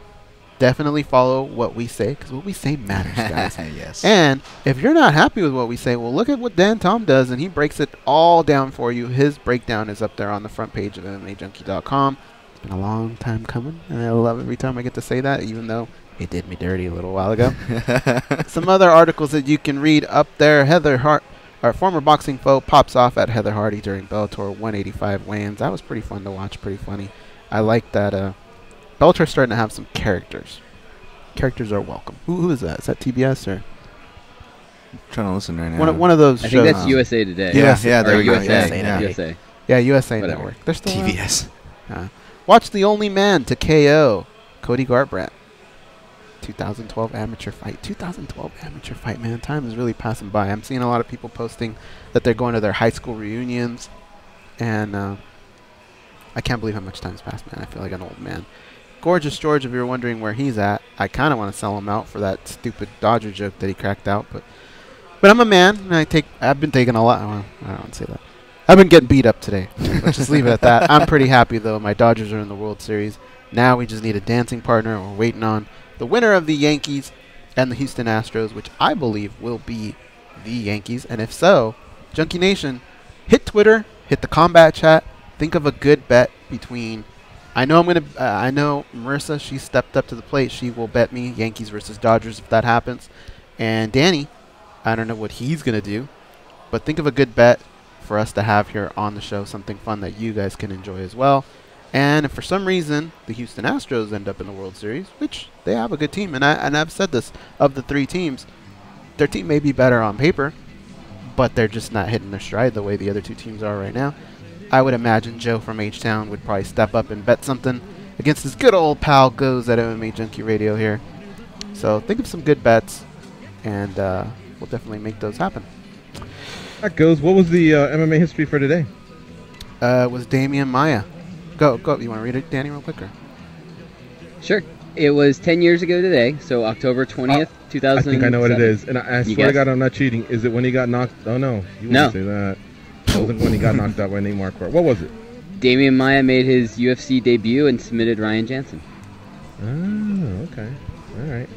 Definitely follow what we say, because what we say matters, guys. Yes. And if you're not happy with what we say, well, look at what Dan Tom does, and he breaks it all down for you. His breakdown is up there on the front page of MMAjunkie.com. It's been a long time coming, and I love every time I get to say that, even though it did me dirty a little while ago. Some other articles that you can read up there. Heather Hart, our former boxing foe, pops off at Heather Hardy during Bellator 185 weigh-ins. That was pretty fun to watch, pretty funny. I like that Bellator's starting to have some characters. Characters are welcome. Who is that? Is that TBS or? I'm trying to listen right now. One of those shows. I think that's USA Today. Yeah, there we go. USA. Yeah, USA Whatever. Network. They're still TBS. Watch The Only Man to KO. Cody Garbrandt. 2012 amateur fight. 2012 amateur fight, man. Time is really passing by. I'm seeing a lot of people posting that they're going to their high school reunions. And I can't believe how much time's passed, man. I feel like an old man. Gorgeous George, if you're wondering where he's at, I kind of want to sell him out for that stupid Dodger joke that he cracked out. But I'm a man, and I've been taking a lot. Well, I don't want to say that. I've been getting beat up today. Let's just leave it at that. I'm pretty happy, though. My Dodgers are in the World Series. Now we just need a dancing partner. We're waiting on the winner of the Yankees and the Houston Astros, which I believe will be the Yankees. And if so, Junkie Nation, hit Twitter, hit the combat chat. Think of a good bet between. I know Marissa. She stepped up to the plate. She will bet me Yankees versus Dodgers if that happens. And Danny, I don't know what he's gonna do, but think of a good bet for us to have here on the show. Something fun that you guys can enjoy as well. And if for some reason the Houston Astros end up in the World Series, which they have a good team, and I've said this, of the three teams, their team may be better on paper, but they're just not hitting their stride the way the other two teams are right now. I would imagine Joe from H-Town would probably step up and bet something against his good old pal Goes at MMA Junkie Radio here. So think of some good bets, and we'll definitely make those happen. That Goes. What was the MMA history for today? It was Damian Maia. Go. You want to read it, Danny, real quick? Or? Sure. It was 10 years ago today, so October 20th, 2000. I think I know what it is. And I swear to God, I'm not cheating. Is it when he got knocked? Oh, no. You wouldn't say that. It wasn't when he got knocked out by Nate Marquardt. What was it? Damian Maia made his UFC debut and submitted Ryan Jansen. Oh, okay. All right.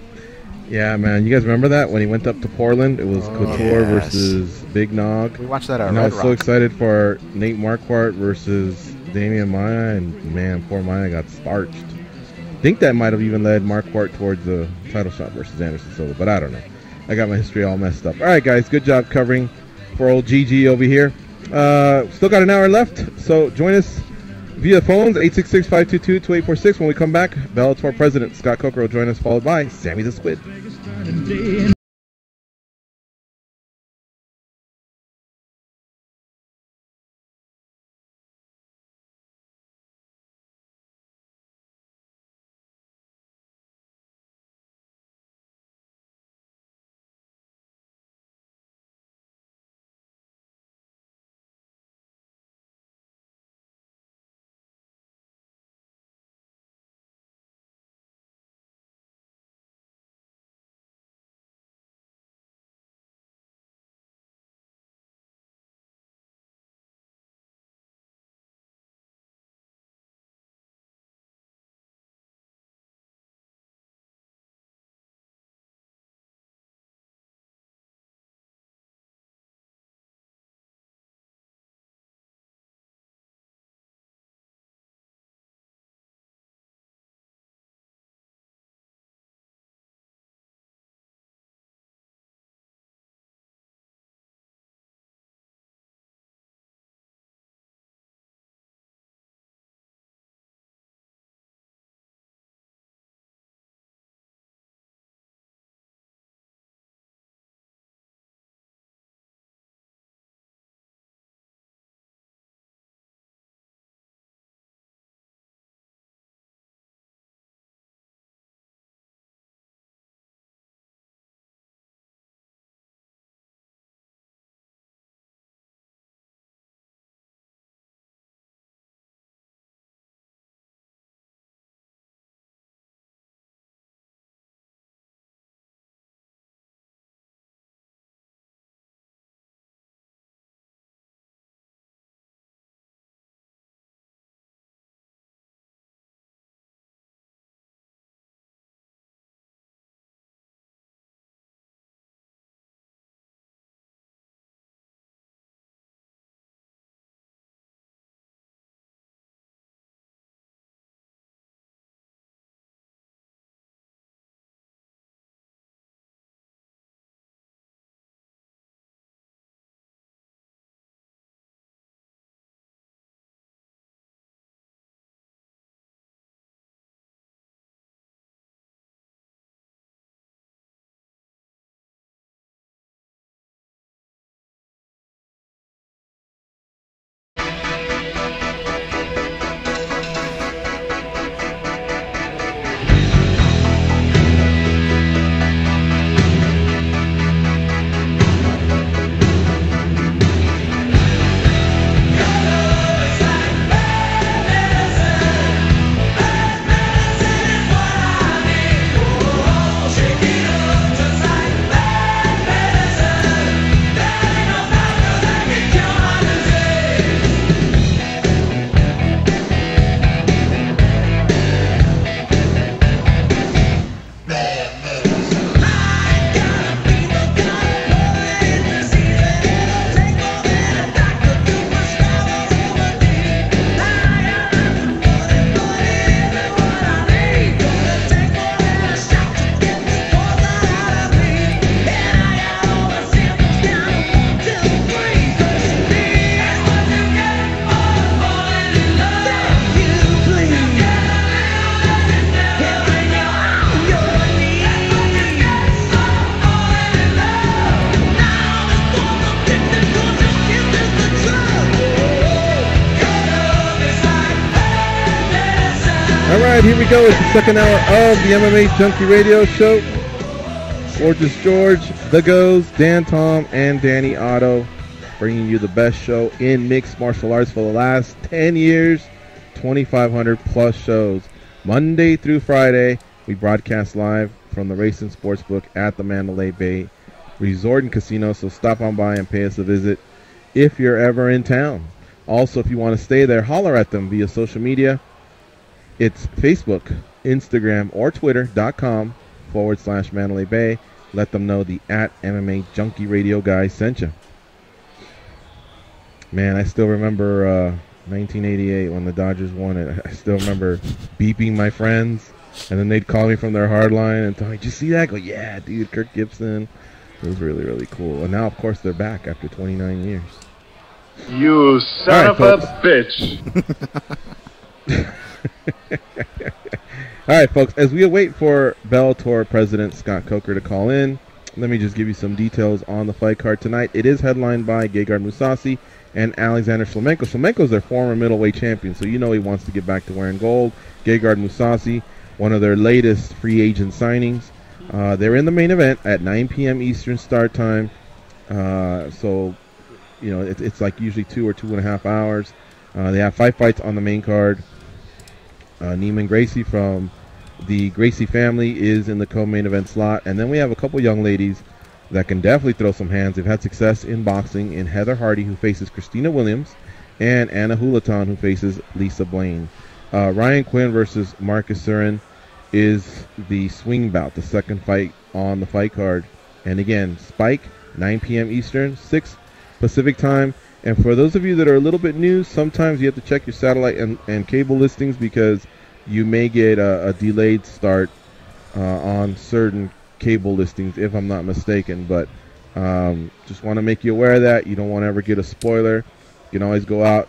Yeah, man. You guys remember that when he went up to Portland? It was Couture versus Big Nog. We watched that. And I was so excited for Nate Marquardt versus Damian Maia, and man, poor Maia got starched. I think that might have even led Marquardt towards the title shot versus Anderson Silva, but I don't know. I got my history all messed up. All right, guys. Good job covering for old GG over here. Still got an hour left, so join us via phones, 866-522-2846. When we come back, Bellator President Scott Coker will join us, followed by Sammy the Squid. All right, here we go. It's the second hour of the MMA Junkie Radio Show. Gorgeous George, The Goes, Dan Tom, and Danny Otto, bringing you the best show in mixed martial arts for the last 10 years, 2,500 plus shows. Monday through Friday, we broadcast live from the Racing Sportsbook at the Mandalay Bay Resort and Casino, so stop on by and pay us a visit if you're ever in town. Also, if you want to stay there, holler at them via social media. It's Facebook, Instagram, or Twitter.com/Mandalay Bay. Let them know the @MMA Junkie Radio guy sent you. Man, I still remember 1988 when the Dodgers won it. I still remember beeping my friends, and then they'd call me from their hard line and tell me, "Did you see that?" I go, "Yeah, dude, Kirk Gibson." It was really, really cool. And now, of course, they're back after 29 years. You son of a bitch. All right, folks, as we await for Bellator President Scott Coker to call in, let me just give you some details on the fight card tonight. It is headlined by Gegard Mousasi and Alexander Shlemenko. Shlemenko's their former middleweight champion, so you know he wants to get back to wearing gold. Gegard Mousasi, one of their latest free agent signings. They're in the main event at 9 p.m. Eastern start time. So, you know, it's like usually 2 or 2.5 hours. They have 5 fights on the main card. Neiman Gracie from the Gracie family is in the co-main event slot. And then we have a couple young ladies that can definitely throw some hands. They've had success in boxing in Heather Hardy, who faces Christina Williams, and Anna Hulaton, who faces Lisa Blaine. Ryan Quinn versus Marcus Surin is the swing bout, the second fight on the fight card. And again, Spike, 9 p.m. Eastern, 6 Pacific time. And for those of you that are a little bit new, sometimes you have to check your satellite and cable listings because you may get a delayed start on certain cable listings, if I'm not mistaken. But just want to make you aware of that. You don't want to ever get a spoiler. You can always go out,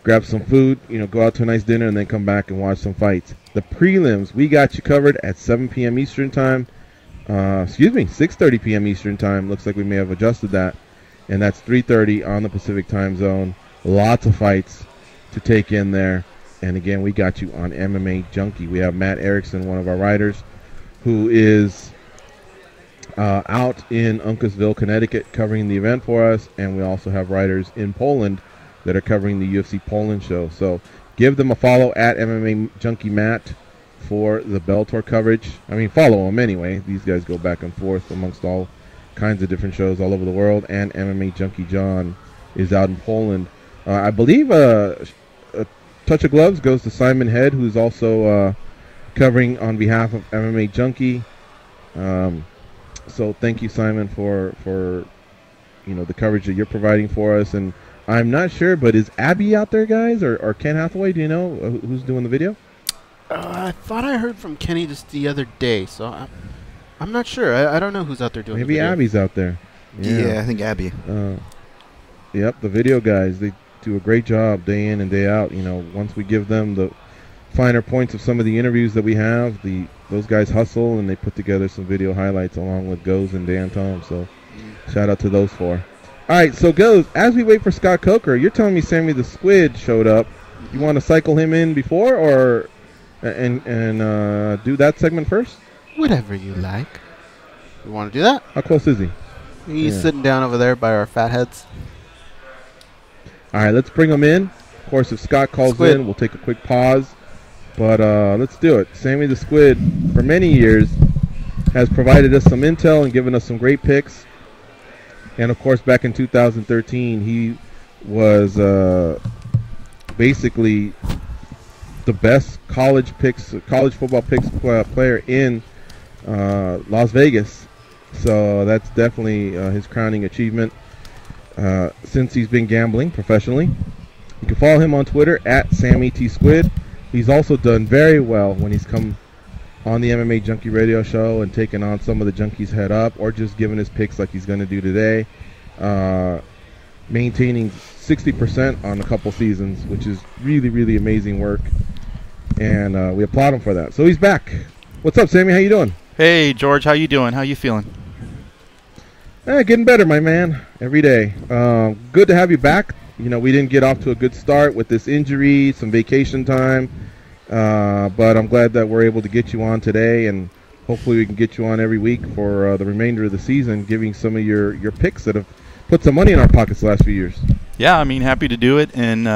grab some food, you know, go out to a nice dinner, and then come back and watch some fights. The prelims, we got you covered at 7 p.m. Eastern time. 6:30 p.m. Eastern time. Looks like we may have adjusted that. And that's 3:30 on the Pacific time zone. Lots of fights to take in there. And again, we got you on MMA Junkie. We have Matt Erickson, one of our writers, who is out in Uncasville, Connecticut, covering the event for us. And we also have writers in Poland that are covering the UFC Poland show. So give them a follow at MMA Junkie Matt for the Bellator coverage. I mean, follow them anyway. These guys go back and forth amongst all kinds of different shows all over the world. And MMA Junkie John is out in Poland. I believe a touch of gloves goes to Simon Head, who's also covering on behalf of MMA Junkie. So thank you, Simon, for the coverage that you're providing for us. And I'm not sure, but is Abby out there, guys, or Ken Hathaway? Do you know who's doing the video? I thought I heard from Kenny just the other day, so I'm not sure. I don't know who's out there doing Maybe the video. Abby's out there. Yeah, I think Abby. Yep, the video guys, they do a great job day in and day out. You know, once we give them the finer points of some of the interviews that we have, those guys hustle and they put together some video highlights along with Goes and Dan Tom. So shout out to those four. All right, so Goes, as we wait for Scott Coker, you're telling me Sammy the Squid showed up. You want to cycle him in before or and do that segment first? Whatever you like. You want to do that? How close is he? He's sitting down over there by our fat heads. All right, let's bring him in. Of course, if Scott calls in, we'll take a quick pause. But let's do it. Sammy the Squid, for many years, has provided us some intel and given us some great picks. And, of course, back in 2013, he was basically the best college football picks player in Las Vegas. So that's definitely his crowning achievement since he's been gambling professionally. You can follow him on Twitter at Sammy T Squid. He's also done very well when he's come on the MMA Junkie radio show and taken on some of the junkies head up, or just giving his picks like he's going to do today, maintaining 60% on a couple seasons, which is really, really amazing work, and we applaud him for that. So he's back. What's up, Sammy? How you doing? Hey, George. How you doing? How you feeling? Getting better, my man, every day. Good to have you back. You know, we didn't get off to a good start with this injury, some vacation time, but I'm glad that we're able to get you on today, and hopefully we can get you on every week for the remainder of the season, giving some of your picks that have put some money in our pockets the last few years. Yeah, I mean, happy to do it, and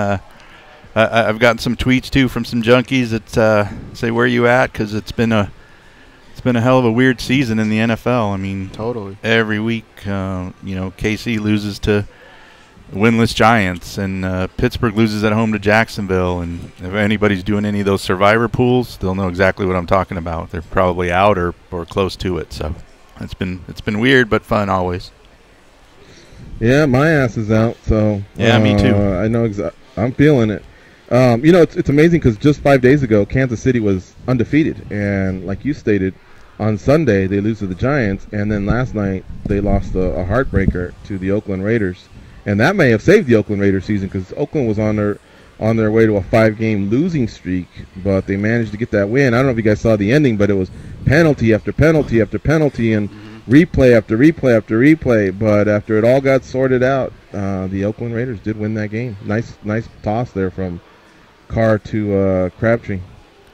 I've gotten some tweets, too, from some junkies that say, where you at, because it's been a hell of a weird season in the NFL. I mean, totally. Every week, KC loses to winless Giants, and Pittsburgh loses at home to Jacksonville. And if anybody's doing any of those survivor pools, they'll know exactly what I'm talking about. They're probably out or close to it. So it's been weird but fun always. Yeah, my ass is out. So yeah, me too. I know I'm feeling it. It's amazing because just 5 days ago, Kansas City was undefeated, and like you stated, on Sunday they lose to the Giants, and then last night they lost a heartbreaker to the Oakland Raiders, and that may have saved the Oakland Raiders season because Oakland was on their way to a 5-game losing streak, but they managed to get that win. I don't know if you guys saw the ending, but it was penalty after penalty after penalty and replay after replay after replay. But after it all got sorted out, the Oakland Raiders did win that game. Nice toss there from Carr to Crabtree.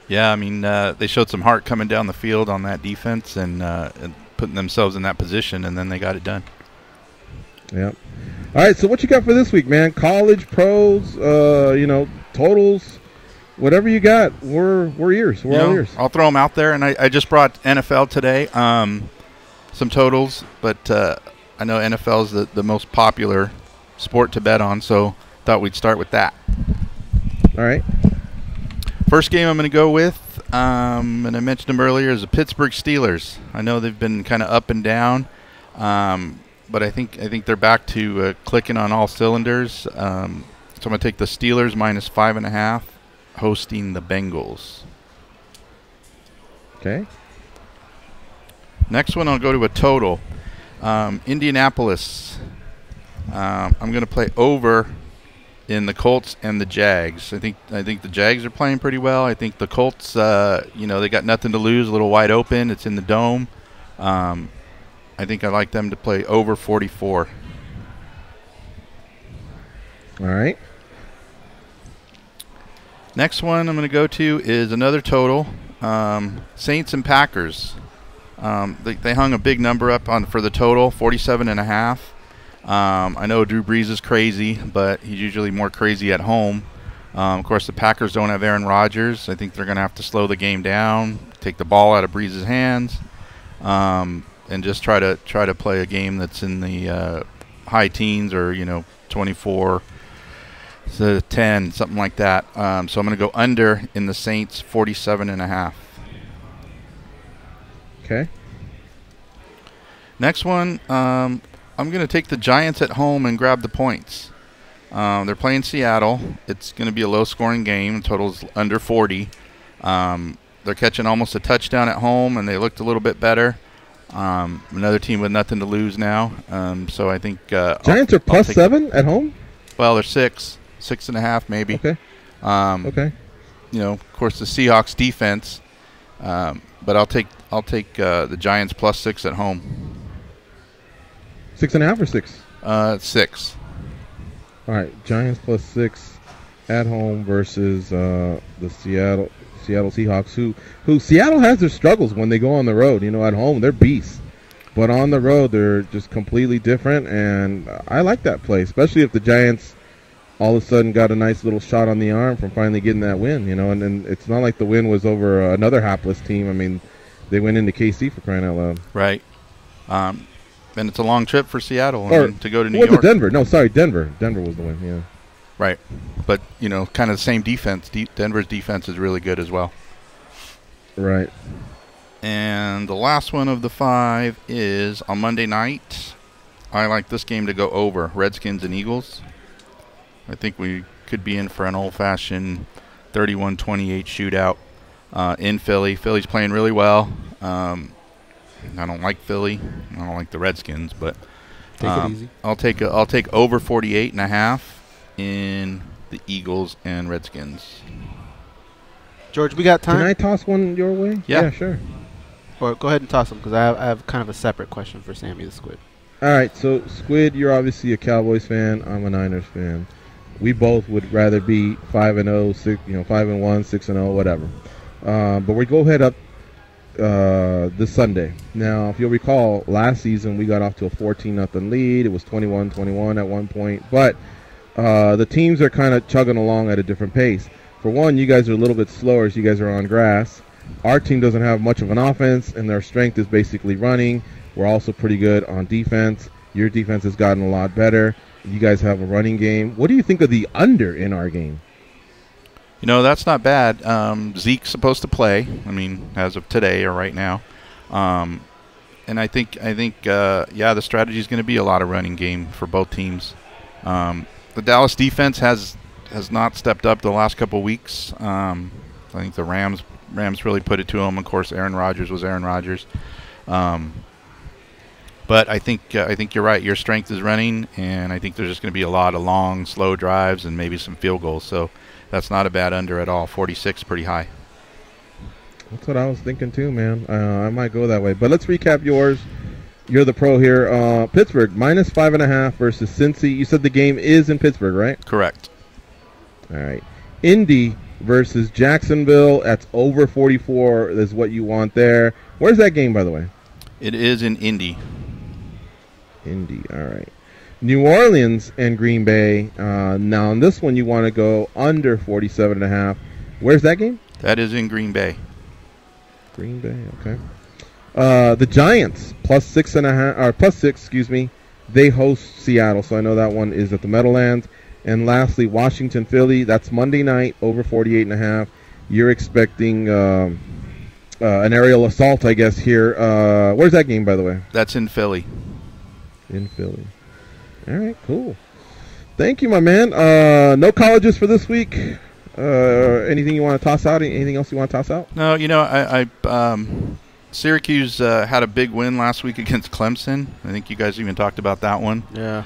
Yeah, I mean, they showed some heart coming down the field on that defense and putting themselves in that position, and then they got it done. Yep. All right, so what you got for this week, man? College, pros, totals, whatever you got. We're ears. We're all ears. I'll throw them out there, and I just brought NFL today, some totals, but I know NFL is the most popular sport to bet on, so thought we'd start with that. All right. First game I'm going to go with, and I mentioned them earlier, is the Pittsburgh Steelers. I know they've been kind of up and down, but I think they're back to clicking on all cylinders. So I'm going to take the Steelers minus 5.5, hosting the Bengals. Okay. Next one, I'll go to a total. Indianapolis. I'm going to play over in the Colts and the Jags. I think the Jags are playing pretty well. I think the Colts, they got nothing to lose, a little wide open. It's in the dome. I think I like them to play over 44. All right. Next one I'm going to go to is another total. Saints and Packers. They hung a big number up for the total, 47.5. I know Drew Brees is crazy, but he's usually more crazy at home. Of course, the Packers don't have Aaron Rodgers. I think they're going to have to slow the game down, take the ball out of Brees' hands, and just try to play a game that's in the high teens or 24 to 10, something like that. So I'm going to go under in the Saints, 47.5. Okay. Next one, I'm going to take the Giants at home and grab the points. They're playing Seattle. It's going to be a low-scoring game. The total's under 40. They're catching almost a touchdown at home, and they looked a little bit better. Another team with nothing to lose now. So I think Giants are plus 7 at home? Well, they're 6.5 maybe. Okay. Okay. Of course, the Seahawks defense. But I'll take the Giants plus 6 at home. 6.5 or 6? 6. All right, Giants plus 6 at home versus the Seattle Seahawks, who Seattle has their struggles when they go on the road. At home they're beasts, but on the road they're just completely different. And I like that play, especially if the Giants all of a sudden got a nice little shot on the arm from finally getting that win. And then it's not like the win was over another hapless team. I mean, they went into KC for crying out loud. Right. And it's a long trip for Seattle to go to New York. Was it Denver? No, sorry, Denver. Denver was the win, yeah. Right. But, kind of the same defense. Denver's defense is really good as well. Right. And the last one of the 5 is on Monday night. I like this game to go over, Redskins and Eagles. I think we could be in for an old-fashioned 31-28 shootout in Philly. Philly's playing really well. I don't like Philly. I don't like the Redskins, but take it easy. I'll take over 48.5 in the Eagles and Redskins. George, we got time. Can I toss one your way? Yeah, sure. Or go ahead and toss them because I have kind of a separate question for Sammy the Squid. All right, so Squid, you're obviously a Cowboys fan. I'm a Niners fan. We both would rather be 5-0, 5-1, 6-0, whatever. But we go ahead up this Sunday. Now, if you'll recall, last season we got off to a 14-0 lead. It was 21-21 at one point. But the teams are kind of chugging along at a different pace. For one, you guys are a little bit slower as you guys are on grass. Our team doesn't have much of an offense, and their strength is basically running. We're also pretty good on defense. Your defense has gotten a lot better. You guys have a running game. What do you think of the under in our game? That's not bad. Zeke's supposed to play. I mean, as of today or right now. And I think, the strategy is going to be a lot of running game for both teams. The Dallas defense has not stepped up the last couple weeks. I think the Rams really put it to them. Of course, Aaron Rodgers was Aaron Rodgers. But I think you're right. Your strength is running, and I think there's just going to be a lot of long, slow drives and maybe some field goals. So that's not a bad under at all. 46, pretty high. That's what I was thinking too, man. I might go that way. But let's recap yours. You're the pro here. Pittsburgh, -5.5 versus Cincy. You said the game is in Pittsburgh, right? Correct. All right. Indy versus Jacksonville. That's over 44 is what you want there. Where's that game, by the way? It is in Indy. Indy, all right. New Orleans and Green Bay. Now, on this one, you want to go under 47.5. Where's that game? That is in Green Bay. Green Bay, okay. The Giants, +6.5, or +6, excuse me. They host Seattle, so I know that one is at the Meadowlands. And lastly, Washington, Philly. That's Monday night, over 48.5. You're expecting an aerial assault, I guess, here. Where's that game, by the way? That's in Philly. In Philly. All right, cool. Thank you, my man. No colleges for this week. Anything you want to toss out? Anything else you want to toss out? No, Syracuse had a big win last week against Clemson. I think you guys even talked about that one. Yeah.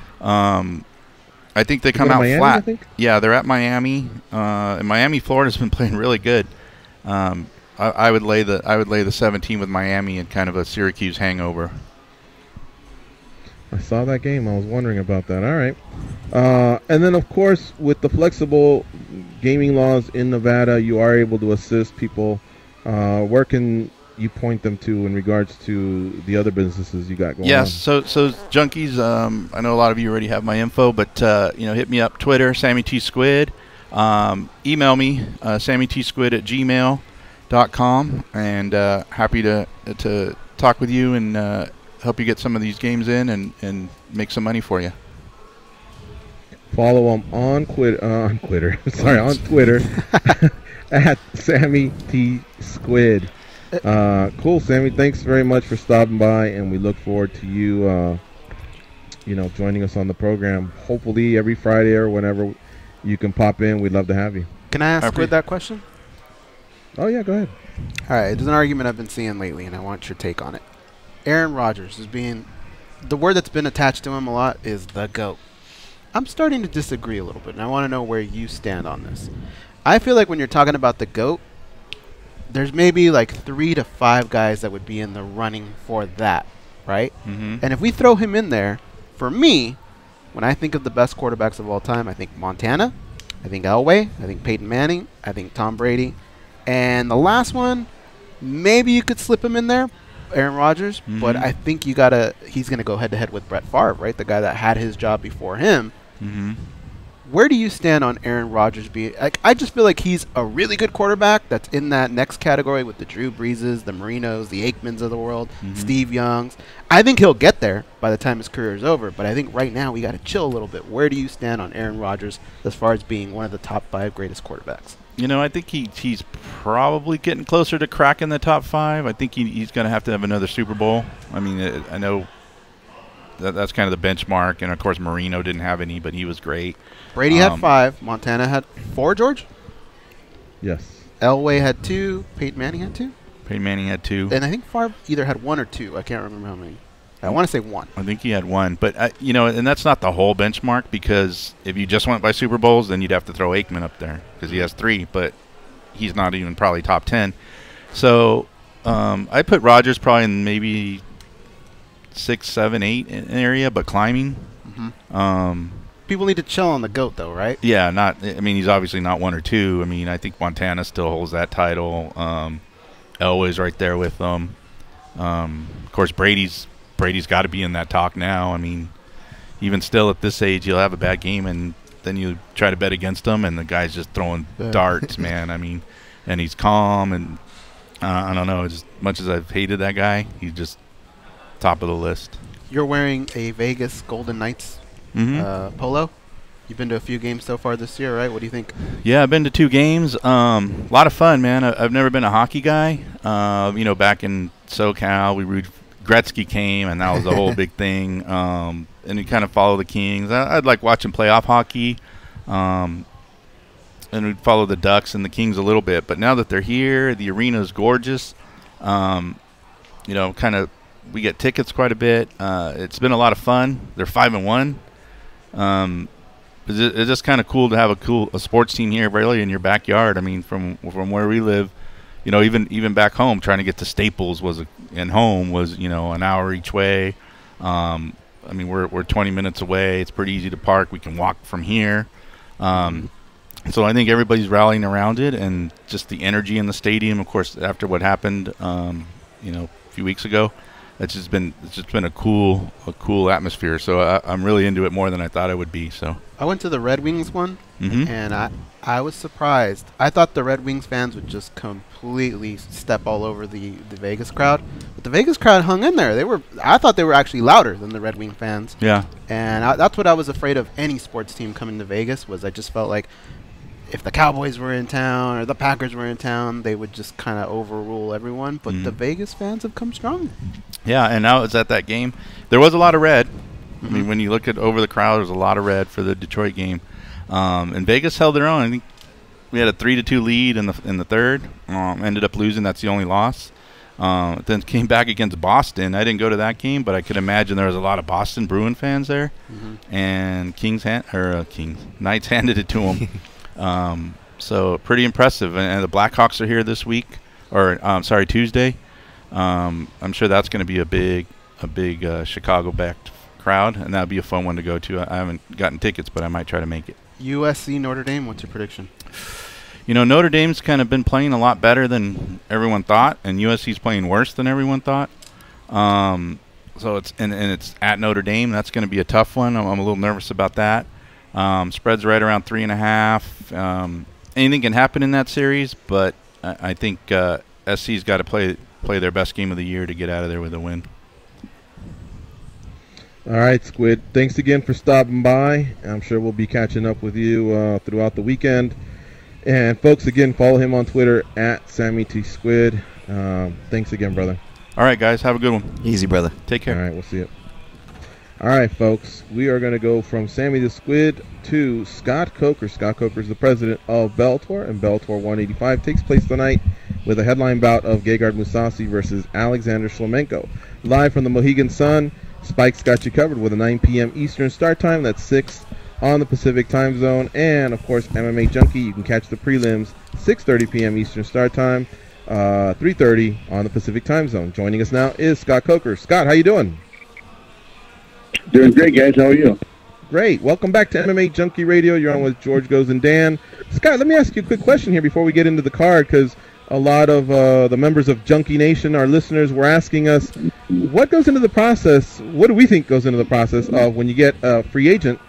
I think they come out Miami, flat. I think? Yeah, they're at Miami. And Miami, Florida's been playing really good. I would lay the 17 with Miami and kind of a Syracuse hangover. I saw that game. I was wondering about that. All right. And then, of course, with the flexible gaming laws in Nevada, you are able to assist people. Where can you point them to in regards to the other businesses you got going on? Yes. So junkies, I know a lot of you already have my info, but hit me up, Twitter, Sammy T Squid. Email me, sammytsquid@gmail.com, and happy to talk with you and help you get some of these games in and make some money for you. Follow him on Twitter. Sorry, on Twitter at Sammy T Squid. Cool, Sammy. Thanks very much for stopping by, and we look forward to you, joining us on the program. Hopefully every Friday or whenever you can pop in. We'd love to have you. Can I ask Squid that question? Oh yeah, go ahead. All right, there's an argument I've been seeing lately, and I want your take on it. Aaron Rodgers is being, the word that's been attached to him a lot is the GOAT. I'm starting to disagree a little bit, and I want to know where you stand on this. I feel like when you're talking about the GOAT, there's maybe like 3 to 5 guys that would be in the running for that, right? Mm-hmm. And if we throw him in there, for me, when I think of the best quarterbacks of all time, I think Montana, I think Elway, I think Peyton Manning, I think Tom Brady, and the last one, maybe you could slip him in there, Aaron Rodgers, but I think he's going to go head-to-head with Brett Favre, right? The guy that had his job before him. Mm-hmm. Where do you stand on Aaron Rodgers being? I just feel like he's a really good quarterback that's in that next category with the Drew Breeses, the Marinos, the Aikmans of the world, Steve Youngs. I think he'll get there by the time his career is over, but I think right now we got to chill a little bit. Where do you stand on Aaron Rodgers as far as being one of the top 5 greatest quarterbacks? I think he's probably getting closer to cracking the top 5. I think he's going to have another Super Bowl. I mean, I know that's kind of the benchmark, and of course Marino didn't have any, but he was great. Brady had 5. Montana had 4, George? Yes. Elway had 2. Peyton Manning had 2? Peyton Manning had 2. And I think Favre either had 1 or 2. I can't remember how many. I want to say 1. I think he had 1. But, and that's not the whole benchmark, because if you just went by Super Bowls, then you'd have to throw Aikman up there because he has 3, but he's not even probably top 10. So I put Rodgers probably in maybe 6, 7, 8 area, but climbing. People need to chill on the GOAT, though, right? Yeah, he's obviously not 1 or 2. I mean, I think Montana still holds that title. Elway's right there with them. Of course, Brady's got to be in that talk now. I mean, even still at this age, you'll have a bad game, and then you try to bet against him, and the guy's just throwing darts, man. I mean, and he's calm, and I don't know. As much as I've hated that guy, he's just top of the list. You're wearing a Vegas Golden Knights Polo, you've been to a few games so far this year, right? What do you think? Yeah, I've been to 2 games. A lot of fun, man. I've never been a hockey guy. Back in SoCal, Gretzky came, and that was the whole big thing. And you kind of follow the Kings. I'd like watching playoff hockey. And we'd follow the Ducks and the Kings a little bit. But now that they're here, the arena is gorgeous. We get tickets quite a bit. It's been a lot of fun. They're 5-1. It's just kind of cool to have a sports team here, really, in your backyard. I mean, from where we live, even back home, trying to get to Staples was an hour each way. We're 20 minutes away. It's pretty easy to park. We can walk from here. So I think everybody's rallying around it, and just the energy in the stadium. Of course, after what happened, a few weeks ago, it's just been a cool atmosphere. So I'm really into it more than I thought I would be. So I went to the Red Wings one, and I was surprised. I thought the Red Wings fans would just completely step all over the Vegas crowd, but the Vegas crowd hung in there. I thought they were actually louder than the Red Wing fans. Yeah, and that's what I was afraid of. Any sports team coming to Vegas I just felt like if the Cowboys were in town or the Packers were in town, they would just kind of overrule everyone. But the Vegas fans have come strong. Yeah, and now it's at that game. There was a lot of red. I mean, when you look at over the crowd, there's a lot of red for the Detroit game. And Vegas held their own. I think we had a 3-2 lead in the third. Ended up losing. That's the only loss. Then came back against Boston. I didn't go to that game, but I could imagine there was a lot of Boston Bruin fans there. And Knights handed it to them. So pretty impressive. And the Blackhawks are here this week, Tuesday. I'm sure that's going to be a big Chicago-backed crowd, and that'd be a fun one to go to. I haven't gotten tickets, but I might try to make it. USC Notre Dame, what's your prediction? Notre Dame's kind of been playing a lot better than everyone thought, and USC's playing worse than everyone thought. So it's at Notre Dame. That's going to be a tough one. I'm a little nervous about that. Spread's right around 3.5. Anything can happen in that series, but I think SC's got to play their best game of the year to get out of there with a win. All right, Squid. Thanks again for stopping by. I'm sure we'll be catching up with you throughout the weekend. And folks, again, follow him on Twitter at SammyTSquid. Thanks again, brother. All right, guys. Have a good one. Easy, brother. Take care. All right, we'll see you. All right, folks. We are going to go from Sammy the Squid to Scott Coker. Scott Coker is the president of Bellator, and Bellator 185 takes place tonight with a headline bout of Gegard Mousasi versus Alexander Shlemenko. Live from the Mohegan Sun, Spike's got you covered with a 9 p.m. Eastern start time. That's 6 on the Pacific time zone. And, of course, MMAjunkie, you can catch the prelims 6:30 p.m. Eastern start time, 3:30 on the Pacific time zone. Joining us now is Scott Coker. Scott, how you doing? Doing great, guys. How are you? Great. Welcome back to MMAjunkie Radio. You're on with George Goes and Dan. Scott, let me ask you a quick question here before we get into the card, because a lot of the members of Junkie Nation, our listeners, were asking us, what goes into the process, what do we think goes into the process of when you get a free agent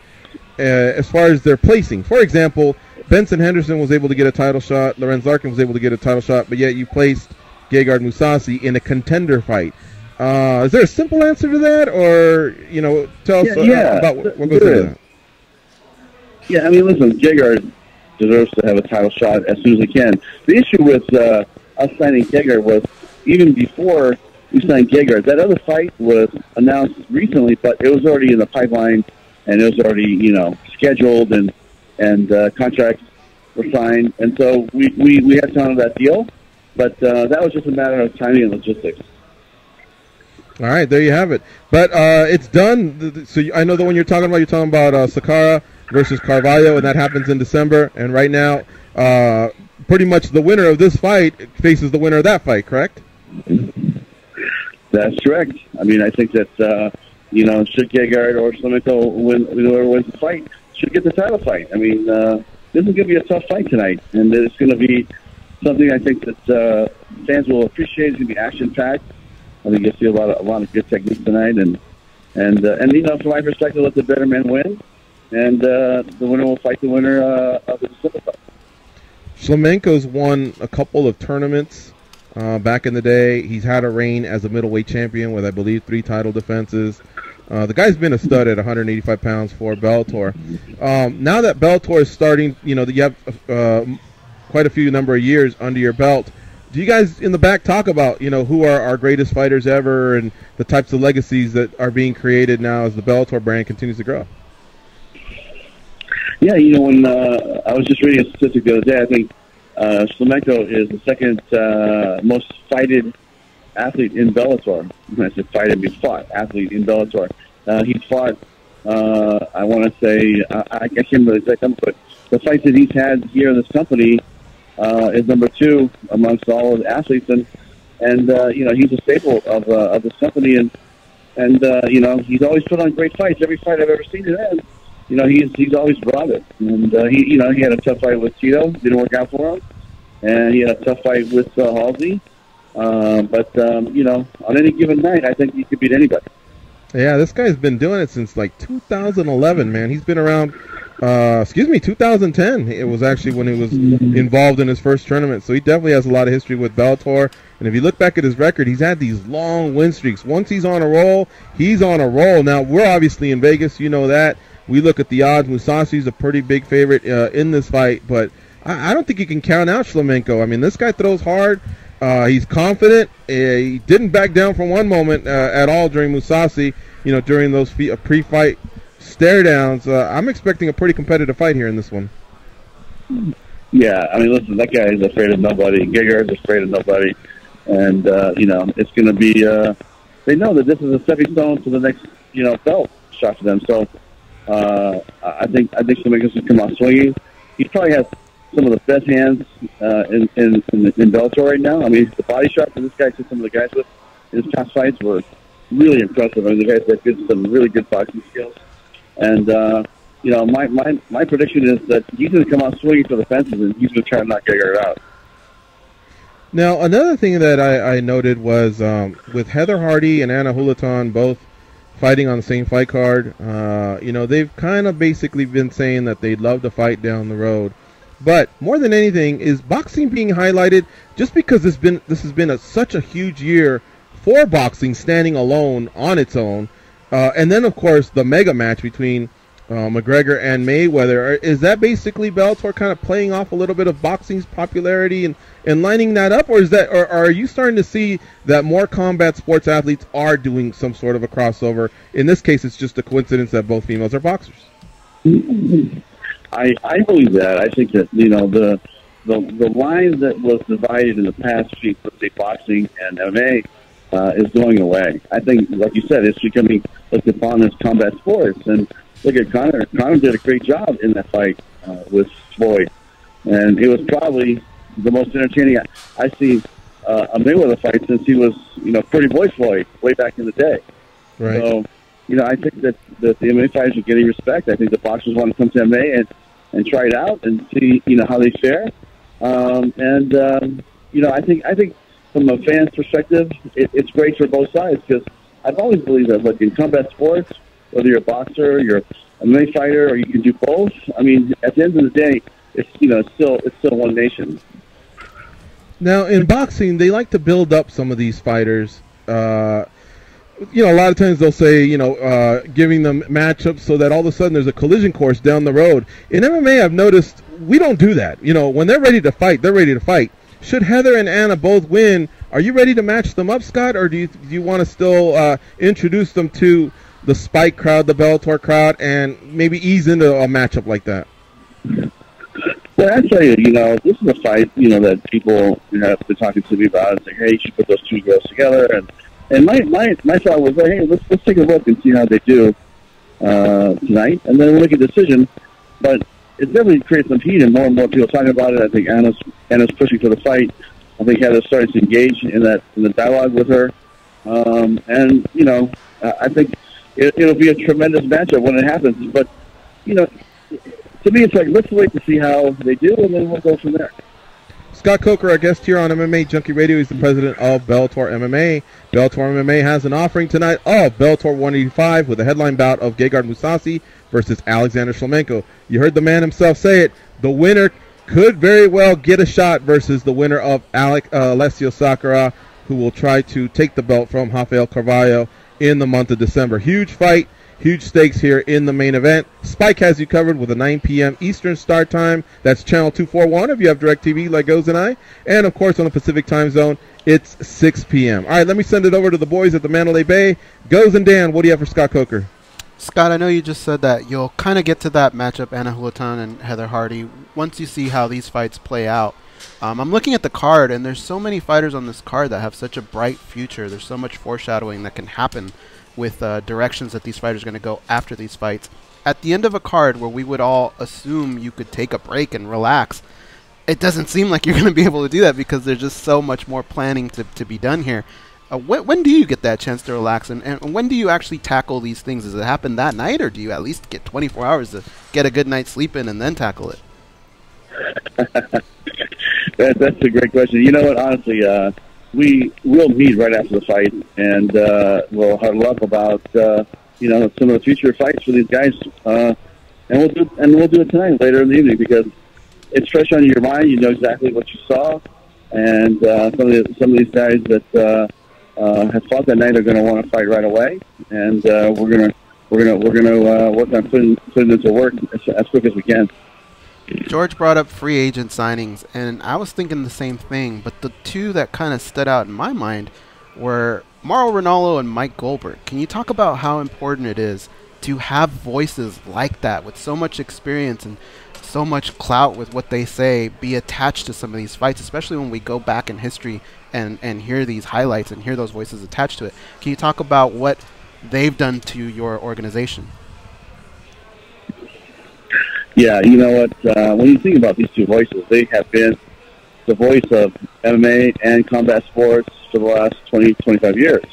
as far as their placing? For example, Benson Henderson was able to get a title shot, Lorenz Larkin was able to get a title shot, but yet you placed Gegard Mousasi in a contender fight. Is there a simple answer to that, or, tell us about what goes into that? Yeah, I mean, listen, Gegard deserves to have a title shot as soon as he can. The issue with us signing Gegard was, even before we signed Gegard, that other fight was announced recently, but it was already in the pipeline, and it was already, scheduled, and contracts were signed. And so we had to honor that deal, but that was just a matter of timing and logistics. All right, there you have it. But it's done. So I know the one you're talking about Sakara versus Carvalho, and that happens in December. And right now, pretty much the winner of this fight faces the winner of that fight, correct? That's correct. I mean, I think that, should Gegard or Shlemenko win, whoever wins the fight, should get the title fight. I mean, this is going to be a tough fight tonight, and it's going to be something I think that fans will appreciate. It's going to be action-packed. I think you'll see a lot of good technique tonight, and from my perspective, let the better man win, and the winner will fight the winner of the December fight. Shlemenko's won a couple of tournaments back in the day. He's had a reign as a middleweight champion with, I believe, 3 title defenses. The guy's been a stud at 185 pounds for Bellator. Now that Bellator is starting, you have quite a few number of years under your belt. Do you guys in the back talk about, who are our greatest fighters ever and the types of legacies that are being created now as the Bellator brand continues to grow? Yeah, when I was just reading a statistic the other day, I think Shlemenko is the second most fighted athlete in Bellator. When I said fighted, I mean fought athlete in Bellator. He's fought, I want to say, I can't remember the exact number, but the fights that he's had here in this company is number 2 amongst all of the athletes, and he's a staple of this company, and he's always put on great fights. Every fight I've ever seen him in, he's always brought it, and he had a tough fight with Tito, didn't work out for him, and he had a tough fight with Halsey, but on any given night, I think he could beat anybody. Yeah, this guy's been doing it since like 2011, man. He's been around. 2010. It was actually when he was involved in his first tournament. So he definitely has a lot of history with Bellator. And if you look back at his record, he's had these long win streaks. Once he's on a roll, he's on a roll. Now, we're obviously in Vegas. You know that. We look at the odds. Musasi's a pretty big favorite in this fight. But I don't think you can count out Shlemenko. I mean, this guy throws hard. He's confident. He didn't back down for one moment at all during Musasi, during those pre-fight stare downs. I'm expecting a pretty competitive fight here in this one. Yeah, I mean, listen, that guy is afraid of nobody. Gegard's afraid of nobody. And, it's going to be, they know that this is a stepping stone to the next, belt shot for them. So I think Shlemenko's going to come out swinging. He probably has some of the best hands in Bellator right now. I mean, the body shots that this guy took some of the guys with in his past fights were really impressive. I mean, the guys that some really good boxing skills. And, my prediction is that he's going to come out swinging for the fences, and he's going to try to knock Gegard out. Now, another thing that I noted was with Heather Hardy and Anna Hulaton both fighting on the same fight card, they've kind of basically been saying that they'd love to fight down the road. But more than anything, is boxing being highlighted just because this has been such a huge year for boxing standing alone on its own. And then, of course, the mega match between McGregor and Mayweather. Is that basically Bellator kind of playing off a little bit of boxing's popularity and lining that up? Or are you starting to see that more combat sports athletes are doing some sort of a crossover? In this case, it's just a coincidence that both females are boxers. I believe that. I think that, the line that was divided in the past between, let's say, boxing and MMA is going away. I think, like you said, it's becoming looked upon as combat sports. And look at Conor. Conor did a great job in that fight with Floyd. And it was probably the most entertaining I see a Mayweather fight since he was, Pretty Boy Floyd way back in the day. Right. So, I think that the MMA fighters are getting respect. I think the boxers want to come to MMA and try it out and see, how they fare. I think from a fan's perspective, it's great for both sides because I've always believed that, look, in combat sports, whether you're a boxer, you're a MMA fighter, or you can do both. I mean, at the end of the day, it's still one nation. Now, in boxing, they like to build up some of these fighters. A lot of times they'll say, giving them matchups so that all of a sudden there's a collision course down the road. In MMA, I've noticed we don't do that. When they're ready to fight, they're ready to fight. Should Heather and Anna both win, are you ready to match them up, Scott, or do you want to still introduce them to the Spike crowd, the Bellator crowd, and maybe ease into a matchup like that? Well, I tell you, this is a fight, that people have been talking to me about and saying, hey, you should put those two girls together. And my thought was, hey, let's take a look and see how they do tonight, and then we'll make a decision. But it definitely creates some heat and more people talking about it. I think Anna's pushing for the fight. I think Heather's starting to engage in the dialogue with her. I think it'll be a tremendous matchup when it happens. But, to me, it's like, let's wait to see how they do, and then we'll go from there. Scott Coker, our guest here on MMA Junkie Radio. He's the president of Bellator MMA. Bellator MMA has an offering tonight of Bellator 185 with a headline bout of Gegard Mousasi versus Alexander Shlemenko. You heard the man himself say it. The winner could very well get a shot versus the winner of Alessio Sakura. who will try to take the belt from Rafael Carvalho in the month of December. Huge fight, huge stakes here in the main event. Spike has you covered with a 9 p.m. Eastern start time. That's channel 241 if you have DirecTV like Goz and I. And, of course, on the Pacific time zone, it's 6 p.m. All right, let me send it over to the boys at the Mandalay Bay. Goz and Dan, what do you have for Scott Coker? Scott, I know you just said that you'll kind of get to that matchup, Anna Houlihan and Heather Hardy, once you see how these fights play out. I'm looking at the card, and there's so many fighters on this card that have such a bright future. There's so much foreshadowing that can happen with directions that these fighters are going to go after these fights. At the end of a card where we would all assume you could take a break and relax, it doesn't seem like you're going to be able to do that because there's just so much more planning to be done here. When do you get that chance to relax, and when do you actually tackle these things? Does it happen that night, or do you at least get 24 hours to get a good night's sleep in and then tackle it? That's a great question. You know what? Honestly, we'll meet right after the fight, and we'll huddle up about some of the future fights for these guys, and we'll do it tonight, later in the evening, because it's fresh on your mind. You know exactly what you saw, and some of these guys that have fought that night are going to want to fight right away, and we're gonna work on putting it to work as quick as we can. George brought up free agent signings, and I was thinking the same thing, but the two that kind of stood out in my mind were Mauro Ranallo and Mike Goldberg. Can you talk about how important it is to have voices like that with so much experience and so much clout with what they say be attached to some of these fights, especially when we go back in history and hear these highlights and hear those voices attached to it? Can you talk about what they've done to your organization? Yeah, you know what? When you think about these two voices, they have been the voice of MMA and combat sports for the last 20, 25 years.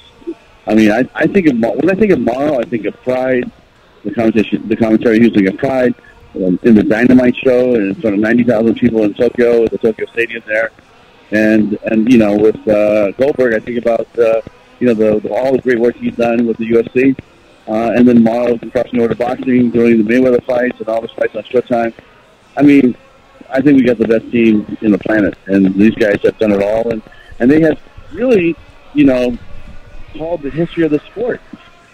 I mean, I think of when I think of Mauro, I think of pride. The commentary usually of pride in the Dynamite show in front of 90,000 people in Tokyo, at the Tokyo Stadium there, and with Goldberg, I think about all the great work he's done with the UFC. And then Mauro in professional order boxing, doing the Mayweather fights and all the fights on Showtime. I mean, I think we got the best team in the planet, and these guys have done it all, and they have really, called the history of the sport,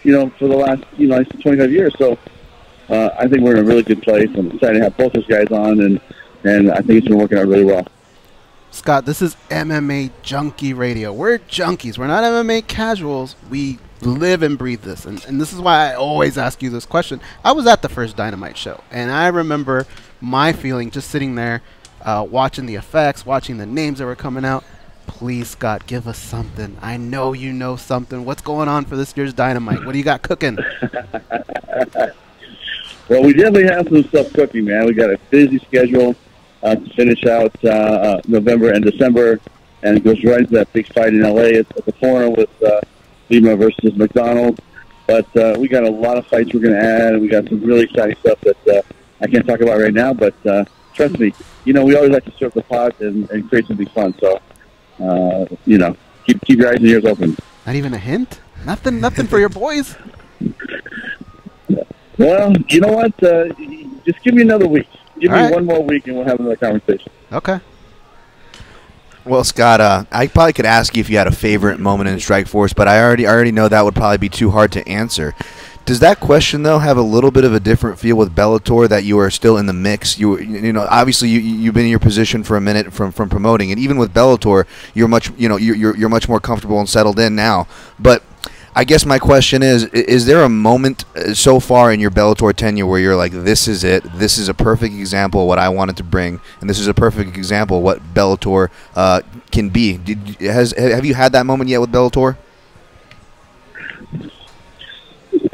for the last, 25 years. So I think we're in a really good place. I'm excited to have both those guys on, and I think it's been working out really well. Scott, this is MMA Junkie Radio. We're junkies. We're not MMA casuals. We live and breathe this, and this is why I always ask you this question. I was at the first Dynamite show, and I remember my feeling just sitting there watching the effects, watching the names that were coming out. Please, Scott, give us something. I know you know something. What's going on for this year's Dynamite? What do you got cooking? Well, we definitely have some stuff cooking, man. We got a busy schedule to finish out November and December, and it goes right into that big fight in L.A. at the corner with Lima versus McDonald. But we got a lot of fights we're going to add, and we got some really exciting stuff that I can't talk about right now. But trust me, we always like to stir up the pot and create something fun. So, keep your eyes and ears open. Not even a hint? Nothing for your boys? Well, you know what? Just give me another week. Give me one more week, and we'll have another conversation. Okay. Well, Scott, I probably could ask you if you had a favorite moment in Strikeforce, but I already know that would probably be too hard to answer. Does that question, though, have a little bit of a different feel with Bellator, that you are still in the mix? Obviously you've been in your position for a minute from promoting, and even with Bellator, you're much more comfortable and settled in now. But I guess my question is there a moment so far in your Bellator tenure where you're like, this is it, this is a perfect example of what I wanted to bring, and this is a perfect example of what Bellator can be? Have you had that moment yet with Bellator?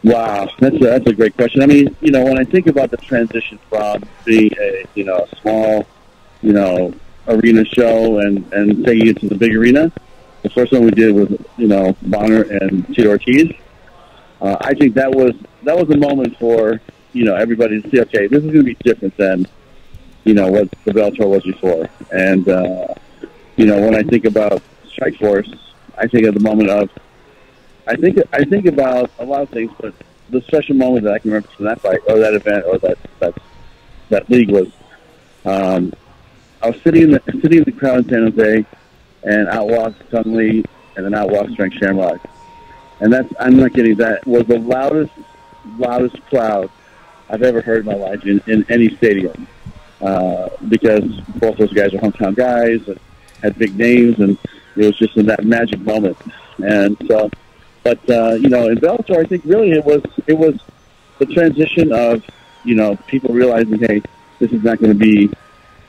Wow, that's a great question. I mean, when I think about the transition from being a small, arena show and taking it to the big arena, the first one we did was Bonner and Tito Ortiz. I think that was a moment for everybody to see, okay, this is going to be different than what the Bellator was before. And when I think about Strikeforce, I think of the moment of I think about a lot of things, but the special moment that I can remember from that fight or that event or that league was I was sitting in the crowd in San Jose, and out walked suddenly and then out walks Frank Shamrock. And I'm not kidding, that was the loudest crowd I've ever heard in my life in any stadium. Because both those guys are hometown guys and had big names, and it was just in that magic moment. And so, but in Bellator, I think really it was the transition of people realizing, hey, this is not going to be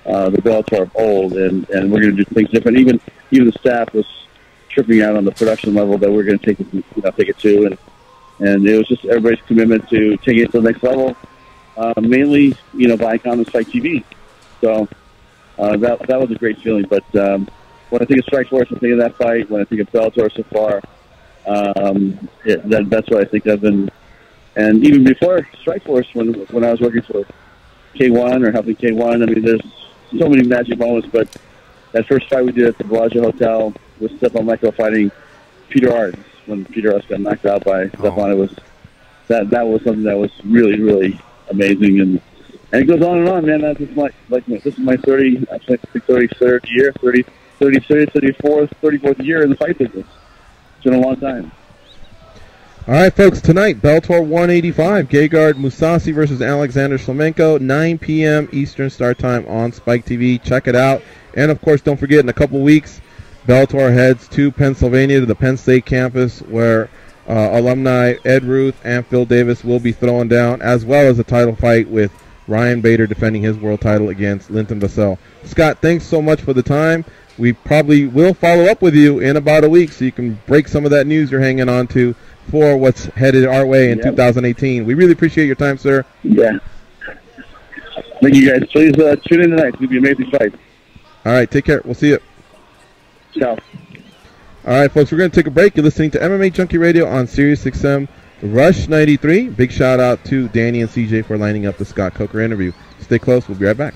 the Bellator of old, and we're going to do things different. Even the staff was tripping out on the production level that we're going to take it to, and it was just everybody's commitment to taking it to the next level. Mainly, Viacom and Spike TV. So that was a great feeling. But when I think of Strikeforce, I think of that fight. When I think of Bellator so far, that's what I think of. And even before Strikeforce, when I was working for K1 or helping K1, I mean, there's so many magic moments. But that first fight we did at the Bellagio Hotel with Stefan Leko fighting Peter Arts, when Peter Arts got knocked out by Stefan, it was that was something that was really, really amazing, and it goes on and on, man. That's just this is my 33rd year, 34th year in the fight business. It's been a long time. All right, folks, tonight, Bellator 185, Gegard Mousasi versus Alexander Shlemenko, 9 p.m. Eastern Star Time on Spike TV. Check it out. And, of course, don't forget, in a couple weeks, Bellator heads to Pennsylvania, to the Penn State campus, where alumni Ed Ruth and Phil Davis will be throwing down, as well as a title fight with Ryan Bader defending his world title against Linton Vassell. Scott, thanks so much for the time. We probably will follow up with you in about a week so you can break some of that news you're hanging on to for what's headed our way in 2018. We really appreciate your time, sir. Yeah. Thank you, guys. Please tune in tonight. It's going to be an amazing fight. All right, take care. We'll see you. Ciao. All right, folks, we're going to take a break. You're listening to MMA Junkie Radio on Sirius XM Rush 93. Big shout out to Danny and CJ for lining up the Scott Coker interview. Stay close. We'll be right back.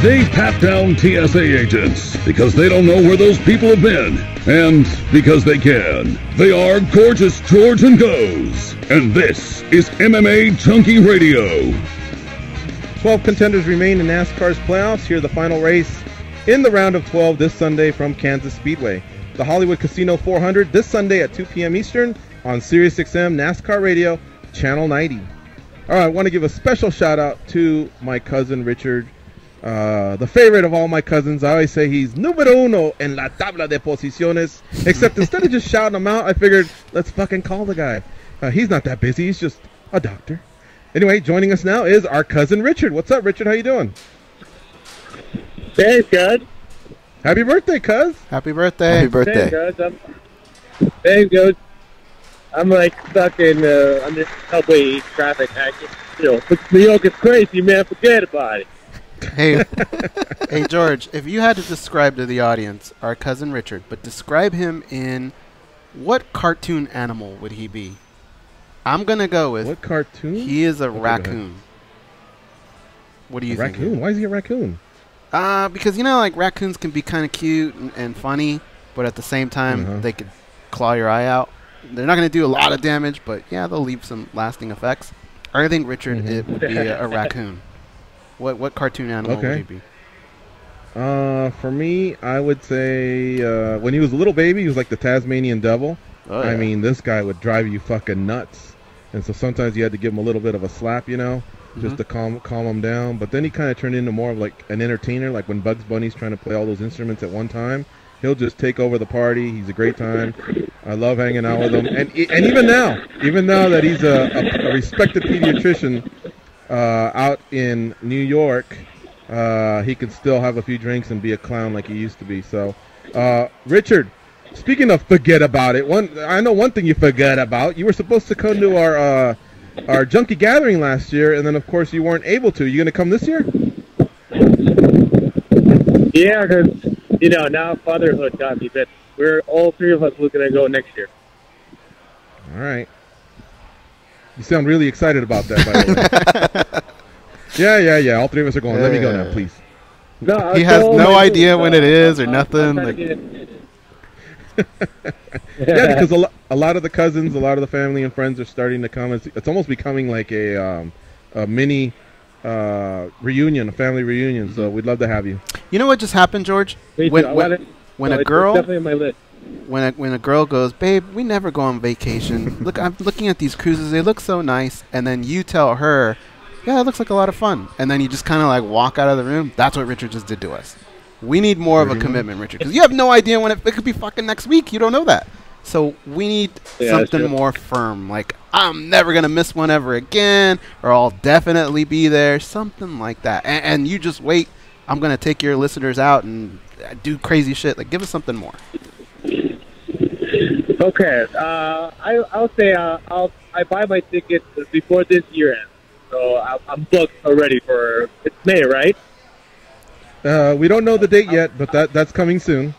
They pat down TSA agents because they don't know where those people have been. And because they can. They are Gorgeous George and Goes. And this is MMA Junkie Radio. 12 contenders remain in NASCAR's playoffs. Here the final race in the round of 12 this Sunday from Kansas Speedway. The Hollywood Casino 400 this Sunday at 2 p.m. Eastern on SiriusXM NASCAR Radio, Channel 90. All right, I want to give a special shout out to my cousin Richard, the favorite of all my cousins. I always say he's número uno en la tabla de posiciones, except instead of just shouting him out, I figured let's fucking call the guy. He's not that busy. He's just a doctor. Anyway, joining us now is our cousin Richard. What's up, Richard? How you doing? Thanks, guys. Happy birthday, cuz. Happy birthday. Happy birthday. Thanks, guys. Thanks, guys. I'm like stuck in under subway traffic. New York is crazy, man. Forget about it. Hey, hey, George. If you had to describe to the audience our cousin Richard, but describe him in what cartoon animal would he be? I'm gonna go with what cartoon? He is a raccoon. What do you think? Raccoon? Why is he a raccoon? Because like raccoons can be kind of cute and funny, but at the same time they could claw your eye out. They're not going to do a lot of damage, but yeah, they'll leave some lasting effects. I think Richard it would be a raccoon. What cartoon animal would he be? For me, I would say when he was a little baby, he was like the Tasmanian devil. Oh, yeah. I mean, this guy would drive you fucking nuts, and so sometimes you had to give him a little bit of a slap, just to calm him down. But then he kind of turned into more of like an entertainer, like when Bugs Bunny's trying to play all those instruments at one time. He'll just take over the party. He's a great time. I love hanging out with him. And even now that he's a respected pediatrician out in New York, he can still have a few drinks and be a clown like he used to be. So, Richard, speaking of forget about it, I know one thing you forgot about. You were supposed to come to our junkie gathering last year, and then, of course, you weren't able to. You going to come this year? Yeah, because... now fatherhood got me, but we're all three of us looking to go next year. All right. You sound really excited about that, by the way. Yeah. All three of us are going. Let me go now, please. No, he has no idea when it is or nothing. Yeah, because a lot of the cousins, a lot of the family and friends are starting to come. It's almost becoming like a mini reunion, a family reunion. So we'd love to have you. You know what just happened, George? When a girl, definitely on my list. When a girl goes, babe, we never go on vacation. Look, I'm looking at these cruises; they look so nice. And then you tell her, yeah, it looks like a lot of fun. And then you just kind of like walk out of the room. That's what Richard just did to us. We need more of a commitment, Richard, because you have no idea when it could be fucking next week. You don't know that. So we need something more firm, like I'm never going to miss one ever again, or I'll definitely be there, something like that. And you just wait. I'm going to take your listeners out and do crazy shit. Like, give us something more. Okay. I'll say I buy my tickets before this year ends. So I'm booked already for, it's May, right? We don't know the date yet, but that's coming soon.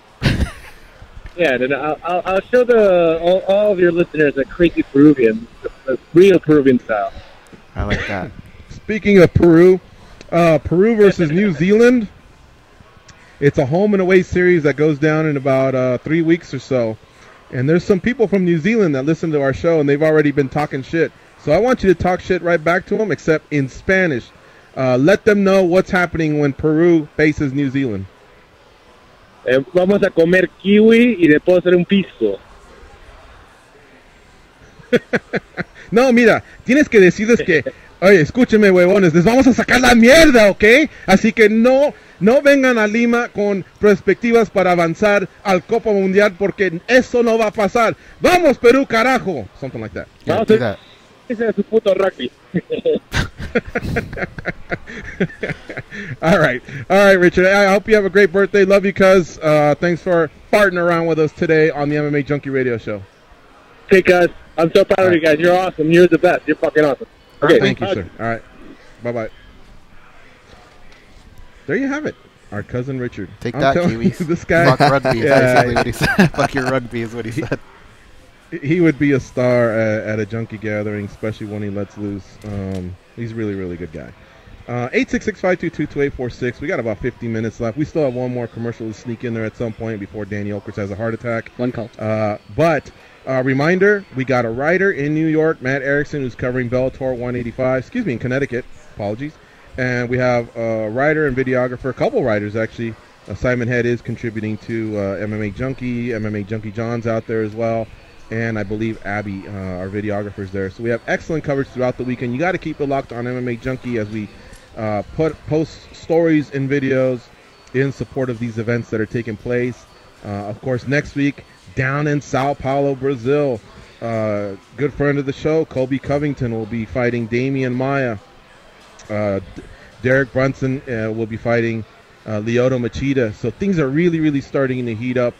Yeah, then I'll show all of your listeners a crazy Peruvian, the real Peruvian style. I like that. Speaking of Peru, Peru versus New Zealand. It's a home and away series that goes down in about 3 weeks or so. And there's some people from New Zealand that listen to our show, and they've already been talking shit. So I want you to talk shit right back to them, except in Spanish. Let them know what's happening when Peru faces New Zealand. Vamos a comer kiwi y después hacer un pisco. No, mira, tienes que decirles que, oye, escúchenme, huevones, les vamos a sacar la mierda, ¿ok? Así que no vengan a Lima con perspectivas para avanzar al Copa Mundial, porque eso no va a pasar. ¡Vamos, Perú, carajo! Something like that. Yeah, do that. Ese es su puto rugby. All right, Richard. I hope you have a great birthday. Love you, cuz. Thanks for farting around with us today on the MMA Junkie Radio Show. Hey, guys. I'm so proud of you guys. You're awesome. You're the best. You're fucking awesome. Okay. Thank you, sir. All right. Bye-bye. There you have it. Our cousin Richard. Take that, Kiwis. This guy. Fuck rugby is basically what he said. Fuck your rugby is what he said. He would be a star at a junkie gathering, especially when he lets loose. He's a really, really good guy. 866-522-2846. We got about 50 minutes left. We still have one more commercial to sneak in there at some point before Danny Oakers has a heart attack. One call. But reminder, we got a writer in New York, Matt Erickson, who's covering Bellator 185. Excuse me, in Connecticut. Apologies. And we have a writer and videographer, a couple writers actually. Simon Head is contributing to MMA Junkie. MMA Junkie John's out there as well. And I believe Abby, our videographer's there. So we have excellent coverage throughout the weekend. You got to keep it locked on MMA Junkie as we post stories and videos in support of these events that are taking place. Of course, next week, down in Sao Paulo, Brazil, good friend of the show, Colby Covington, will be fighting Damian Maia. Derek Brunson will be fighting Lyoto Machida. So things are really, really starting to heat up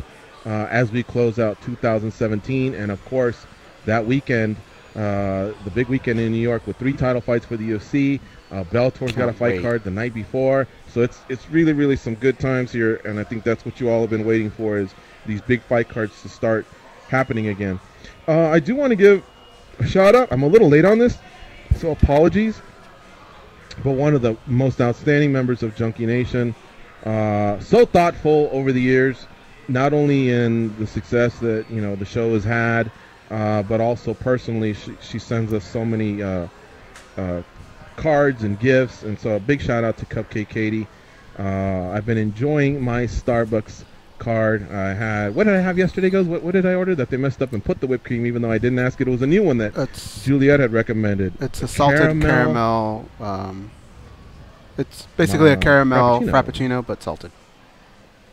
as we close out 2017. And, of course, that weekend, the big weekend in New York with 3 title fights for the UFC. Bellator's got a fight card the night before. So it's really, really some good times here. And I think that's what you all have been waiting for, is these big fight cards to start happening again. I do want to give a shout-out. I'm a little late on this, so apologies. But one of the most outstanding members of Junkie Nation, so thoughtful over the years, not only in the success that the show has had, but also personally, she sends us so many cards and gifts, and so a big shout out to Cupcake Katie. I've been enjoying my Starbucks card. I had, what did I have yesterday, guys? What did I order that they messed up and put the whipped cream, even though I didn't ask it? It was a new one that Juliet had recommended. It's a salted caramel. It's basically a caramel frappuccino, but salted.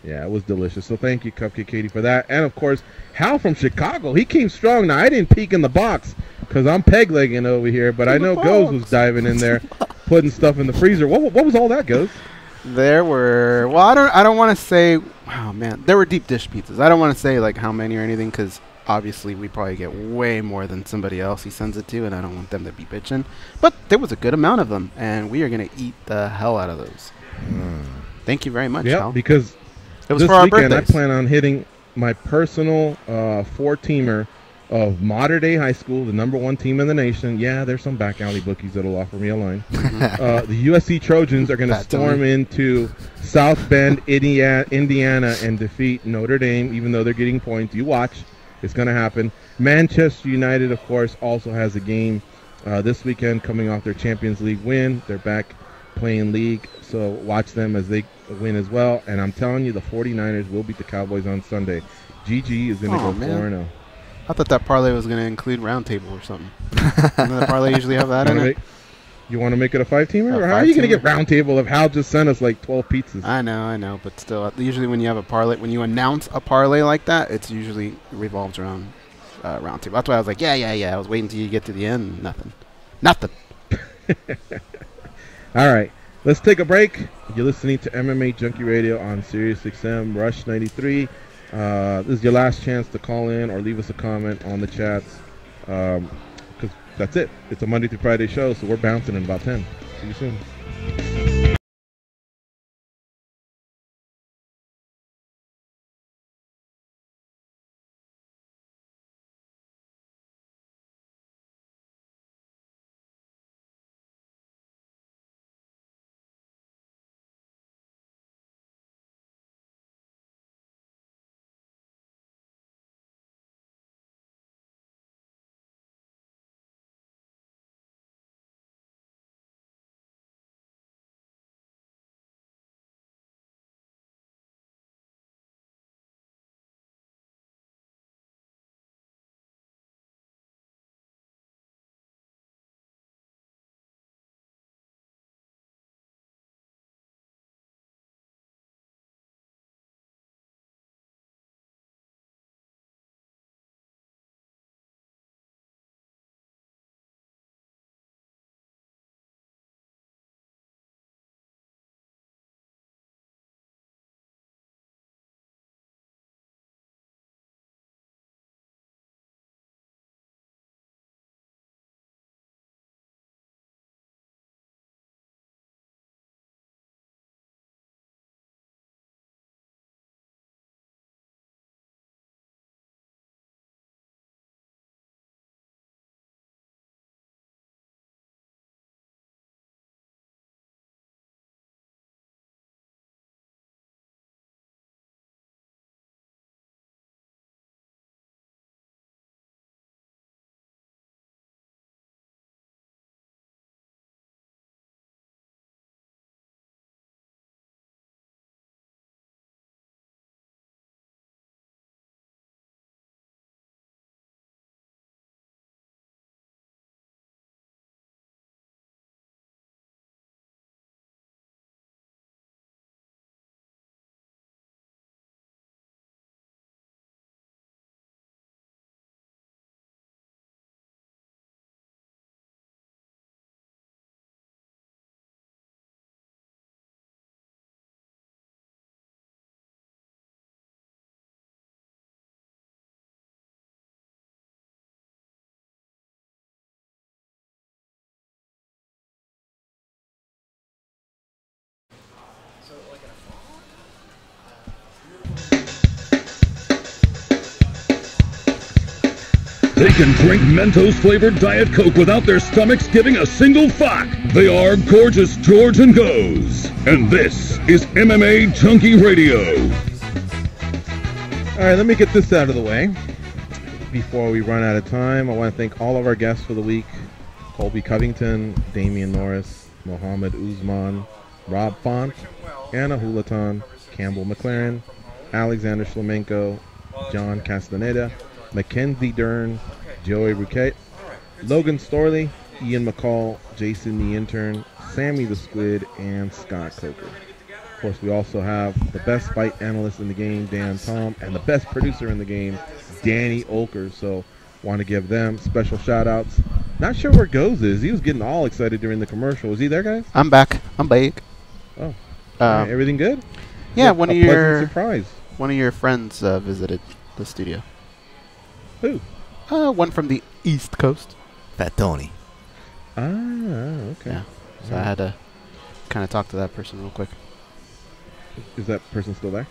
Yeah, it was delicious. So thank you, Cupcake Katie, for that. And, of course, Hal from Chicago. He came strong. Now, I didn't peek in the box because I'm peg-legging over here, but I know Goes was diving in there, putting stuff in the freezer. What was all that, Goes? There were, well, I don't want to say, oh, man, there were deep dish pizzas. I don't want to say, like, how many or anything, because obviously we probably get way more than somebody else he sends it to, and I don't want them to be bitching. But there was a good amount of them, and we are going to eat the hell out of those. Thank you very much, Yeah, Hal. because it was this for our weekend birthdays. I plan on hitting my personal four-teamer of Mater Dei High School, the #1 team in the nation. Yeah, there's some back alley bookies that'll offer me a line. The USC Trojans are going to storm into South Bend, Indiana, and defeat Notre Dame, even though they're getting points. You watch. It's going to happen. Manchester United, of course, also has a game this weekend coming off their Champions League win. They're back playing league, so watch them as they win as well. And I'm telling you, the 49ers will beat the Cowboys on Sunday. GG is going to go 4-0. I thought that parlay was going to include roundtable or something. Doesn't the parlay usually have that in it? You want to make it a 5-teamer? Or how are you going to get roundtable if Hal just sent us like 12 pizzas? I know, but still, usually when you have a parlay, when you announce a parlay like that, it's usually revolves around roundtable. That's why I was like, yeah. I was waiting until you get to the end. Nothing. All right, let's take a break. You're listening to MMA Junkie Radio on Sirius XM Rush 93. This is your last chance to call in or leave us a comment on the chats, because that's it. It's a Monday through Friday show, so we're bouncing in about 10. See you soon. They can drink Mentos-flavored Diet Coke without their stomachs giving a single fuck. They are Gorgeous George and Goes. And this is MMA Junkie Radio. All right, let me get this out of the way. Before we run out of time, I want to thank all of our guests for the week. Colby Covington, Damian Norris, Mohammed Usman, Rob Font, Anna Hulaton, Campbell McLaren, Alexander Shlemenko, John Castaneda, Mackenzie Dern, Joey Rouquet, Logan Storley, Ian McCall, Jason the Intern, Sammy the Squid, and Scott Coker. Of course, we also have the best fight analyst in the game, Dan Tom, and the best producer in the game, Danny Olker. So, want to give them special shout-outs. Not sure where Goes is. He was getting all excited during the commercial. Was he there, guys? I'm back. I'm back. Oh. All right, everything good? Yeah, one surprise. One of your friends visited the studio. Who? One from the East Coast. Fat Tony. Ah, okay. Yeah. So I had to kind of talk to that person real quick. Is that person still there?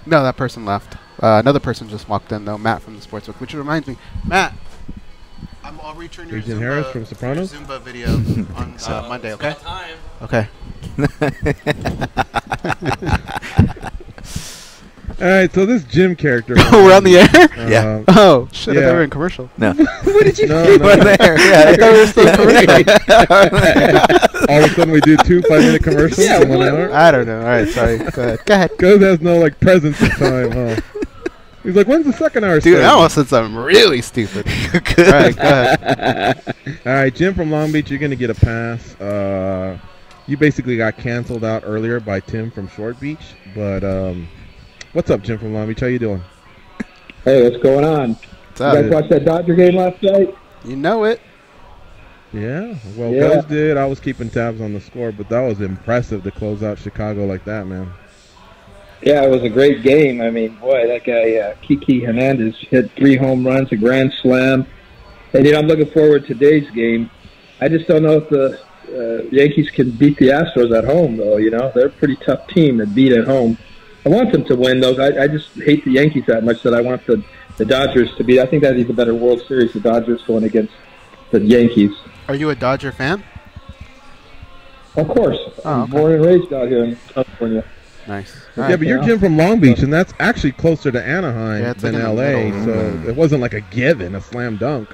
No, that person left. Another person just walked in, though, Matt from the Sportsbook, which reminds me, Matt, I'll return your Agent Harris from Sopranos? Zumba video on Monday, okay? Okay. All right, so this Jim character. We're on the air? Yeah. Oh, shit, I thought we were in commercial. No. What did you No, think? no. We're there. Yeah, I thought we were still in commercial. All of a sudden we do 2 5-minute commercials Yeah, in 1 what? hour? I don't know. All right, sorry. Go ahead. Go ahead. Goes has no, like, presence of time, huh? He's like, when's the second hour Dude, I start? almost said something really stupid. All right, go ahead. All right, Jim from Long Beach, you're going to get a pass. You basically got canceled out earlier by Tim from Short Beach. But what's up, Jim from Long Beach? How you doing? Hey, what's going on? What's You up? guys watch that Dodger game last night? You know it. Yeah, well, Yeah. Goes did. I was keeping tabs on the score, but that was impressive to close out Chicago like that, man. Yeah, it was a great game. I mean, boy, that guy, Kiki Hernandez, hit 3 home runs, a grand slam. And, I'm looking forward to today's game. I just don't know if the Yankees can beat the Astros at home, though, They're a pretty tough team to beat at home. I want them to win, though. I just hate the Yankees that much that I want the Dodgers to beat. I think that'd be the better World Series, the Dodgers going against the Yankees. Are you a Dodger fan? Of course. Oh, I'm born and raised out here in California. Nice. Yeah, but you're Jim from Long Beach, and that's actually closer to Anaheim Yeah, it's than like in the L.A., middle. so it wasn't like a given, a slam dunk.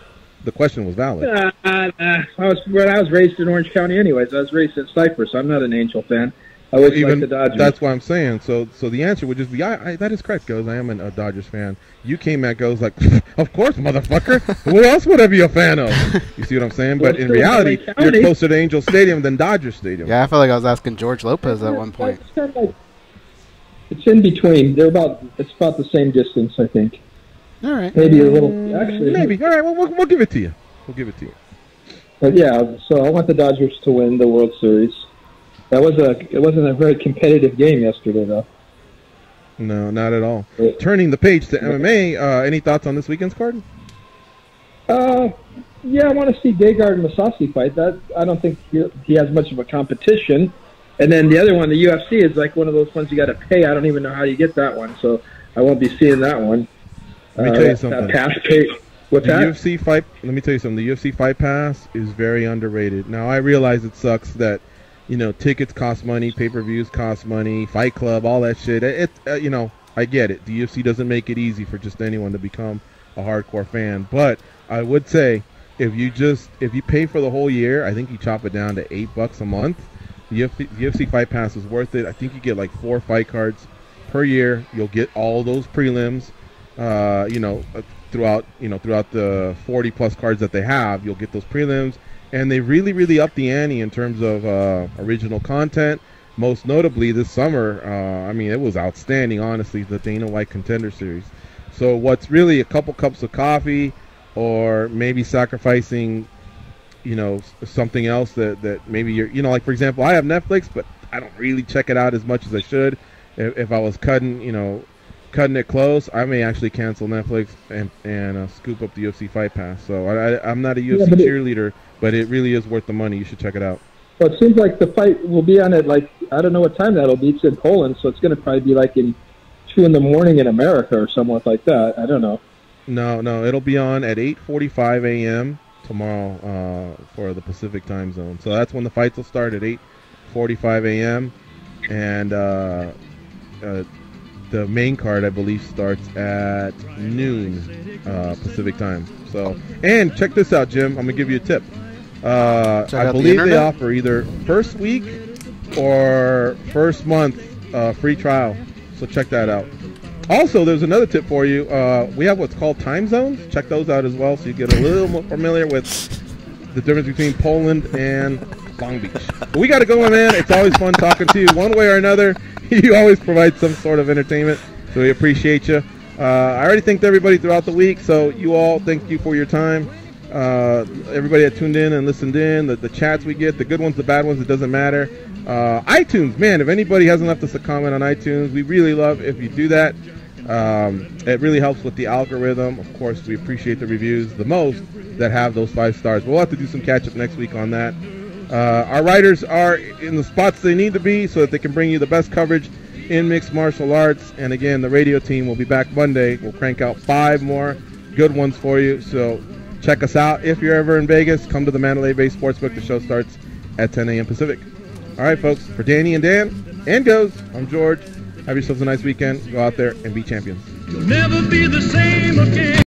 The question was valid. I was raised in Orange County anyways. I was raised in Cypress. I'm not an Angel fan. I always like the Dodgers. That's what I'm saying. So the answer would just be, that is correct, Goes. I am a Dodgers fan. You came at Goes like, of course, motherfucker. Who else would I be a fan of? You see what I'm saying? But in reality, you're closer to Angel Stadium than Dodger Stadium. Yeah, I felt like I was asking George Lopez at one point. It's kind of like, it's in between. It's about the same distance, I think. All right. Maybe a little. Actually, Maybe. All right, well, we'll give it to you. We'll give it to you. But yeah, so I want the Dodgers to win the World Series. It wasn't a very competitive game yesterday, though. No, not at all. Turning the page to MMA, any thoughts on this weekend's card? Yeah, I want to see Gegard and Masasi fight. That I don't think he has much of a competition. And then the other one, the UFC, is like one of those ones you got to pay. I don't even know how you get that one, so I won't be seeing that one. Let me tell you something. What's that? UFC fight. Let me tell you something. The UFC Fight Pass is very underrated. Now I realize it sucks that tickets cost money, pay-per-views cost money, Fight Club, all that shit. I get it. The UFC doesn't make it easy for just anyone to become a hardcore fan. But I would say if you pay for the whole year, I think you chop it down to $8 a month. The UFC Fight Pass is worth it. I think you get like 4 fight cards per year. You'll get all those prelims. Throughout the 40+ cards that they have, you'll get those prelims. And they really, really upped the ante in terms of original content. Most notably this summer, it was outstanding, honestly, the Dana White Contender Series. So what's really a couple cups of coffee or maybe sacrificing, something else that maybe you're, like, for example, I have Netflix, but I don't really check it out as much as I should. If I was cutting it close, I may actually cancel Netflix and scoop up the UFC Fight Pass. So I'm not a UFC cheerleader, but it really is worth the money. You should check it out. Well, it seems like the fight will be on at, like, I don't know what time that'll be. It's in Poland, so it's going to probably be like in 2 in the morning in America or somewhat like that. I don't know. No, it'll be on at 8:45 a.m. tomorrow for the Pacific time zone. So that's when the fights will start, at 8:45 a.m. And the main card, I believe, starts at noon Pacific time. So, and check this out, Jim. I'm gonna give you a tip. I believe they offer either first week or first month free trial. So check that out. Also, there's another tip for you. We have what's called time zones. Check those out as well, so you get a little more familiar with the difference between Poland and Long Beach. But we got to go, my man. It's always fun talking to you. One way or another, you always provide some sort of entertainment, so we appreciate you. I already thanked everybody throughout the week, so you all, thank you for your time. Everybody that tuned in and listened in, the chats we get, the good ones, the bad ones, it doesn't matter. iTunes, man, if anybody hasn't left us a comment on iTunes, we really love if you do that. It really helps with the algorithm. Of course, we appreciate the reviews the most that have those 5 stars. We'll have to do some catch up next week on that. Our writers are in the spots they need to be so that they can bring you the best coverage in mixed martial arts. And again, the radio team will be back Monday. We'll crank out 5 more good ones for you. So check us out. If you're ever in Vegas, come to the Mandalay Bay Sportsbook. The show starts at 10 a.m. Pacific. All right, folks. For Danny and Dan and Goes, I'm George. Have yourselves a nice weekend. Go out there and be champions. You'll never be the same again.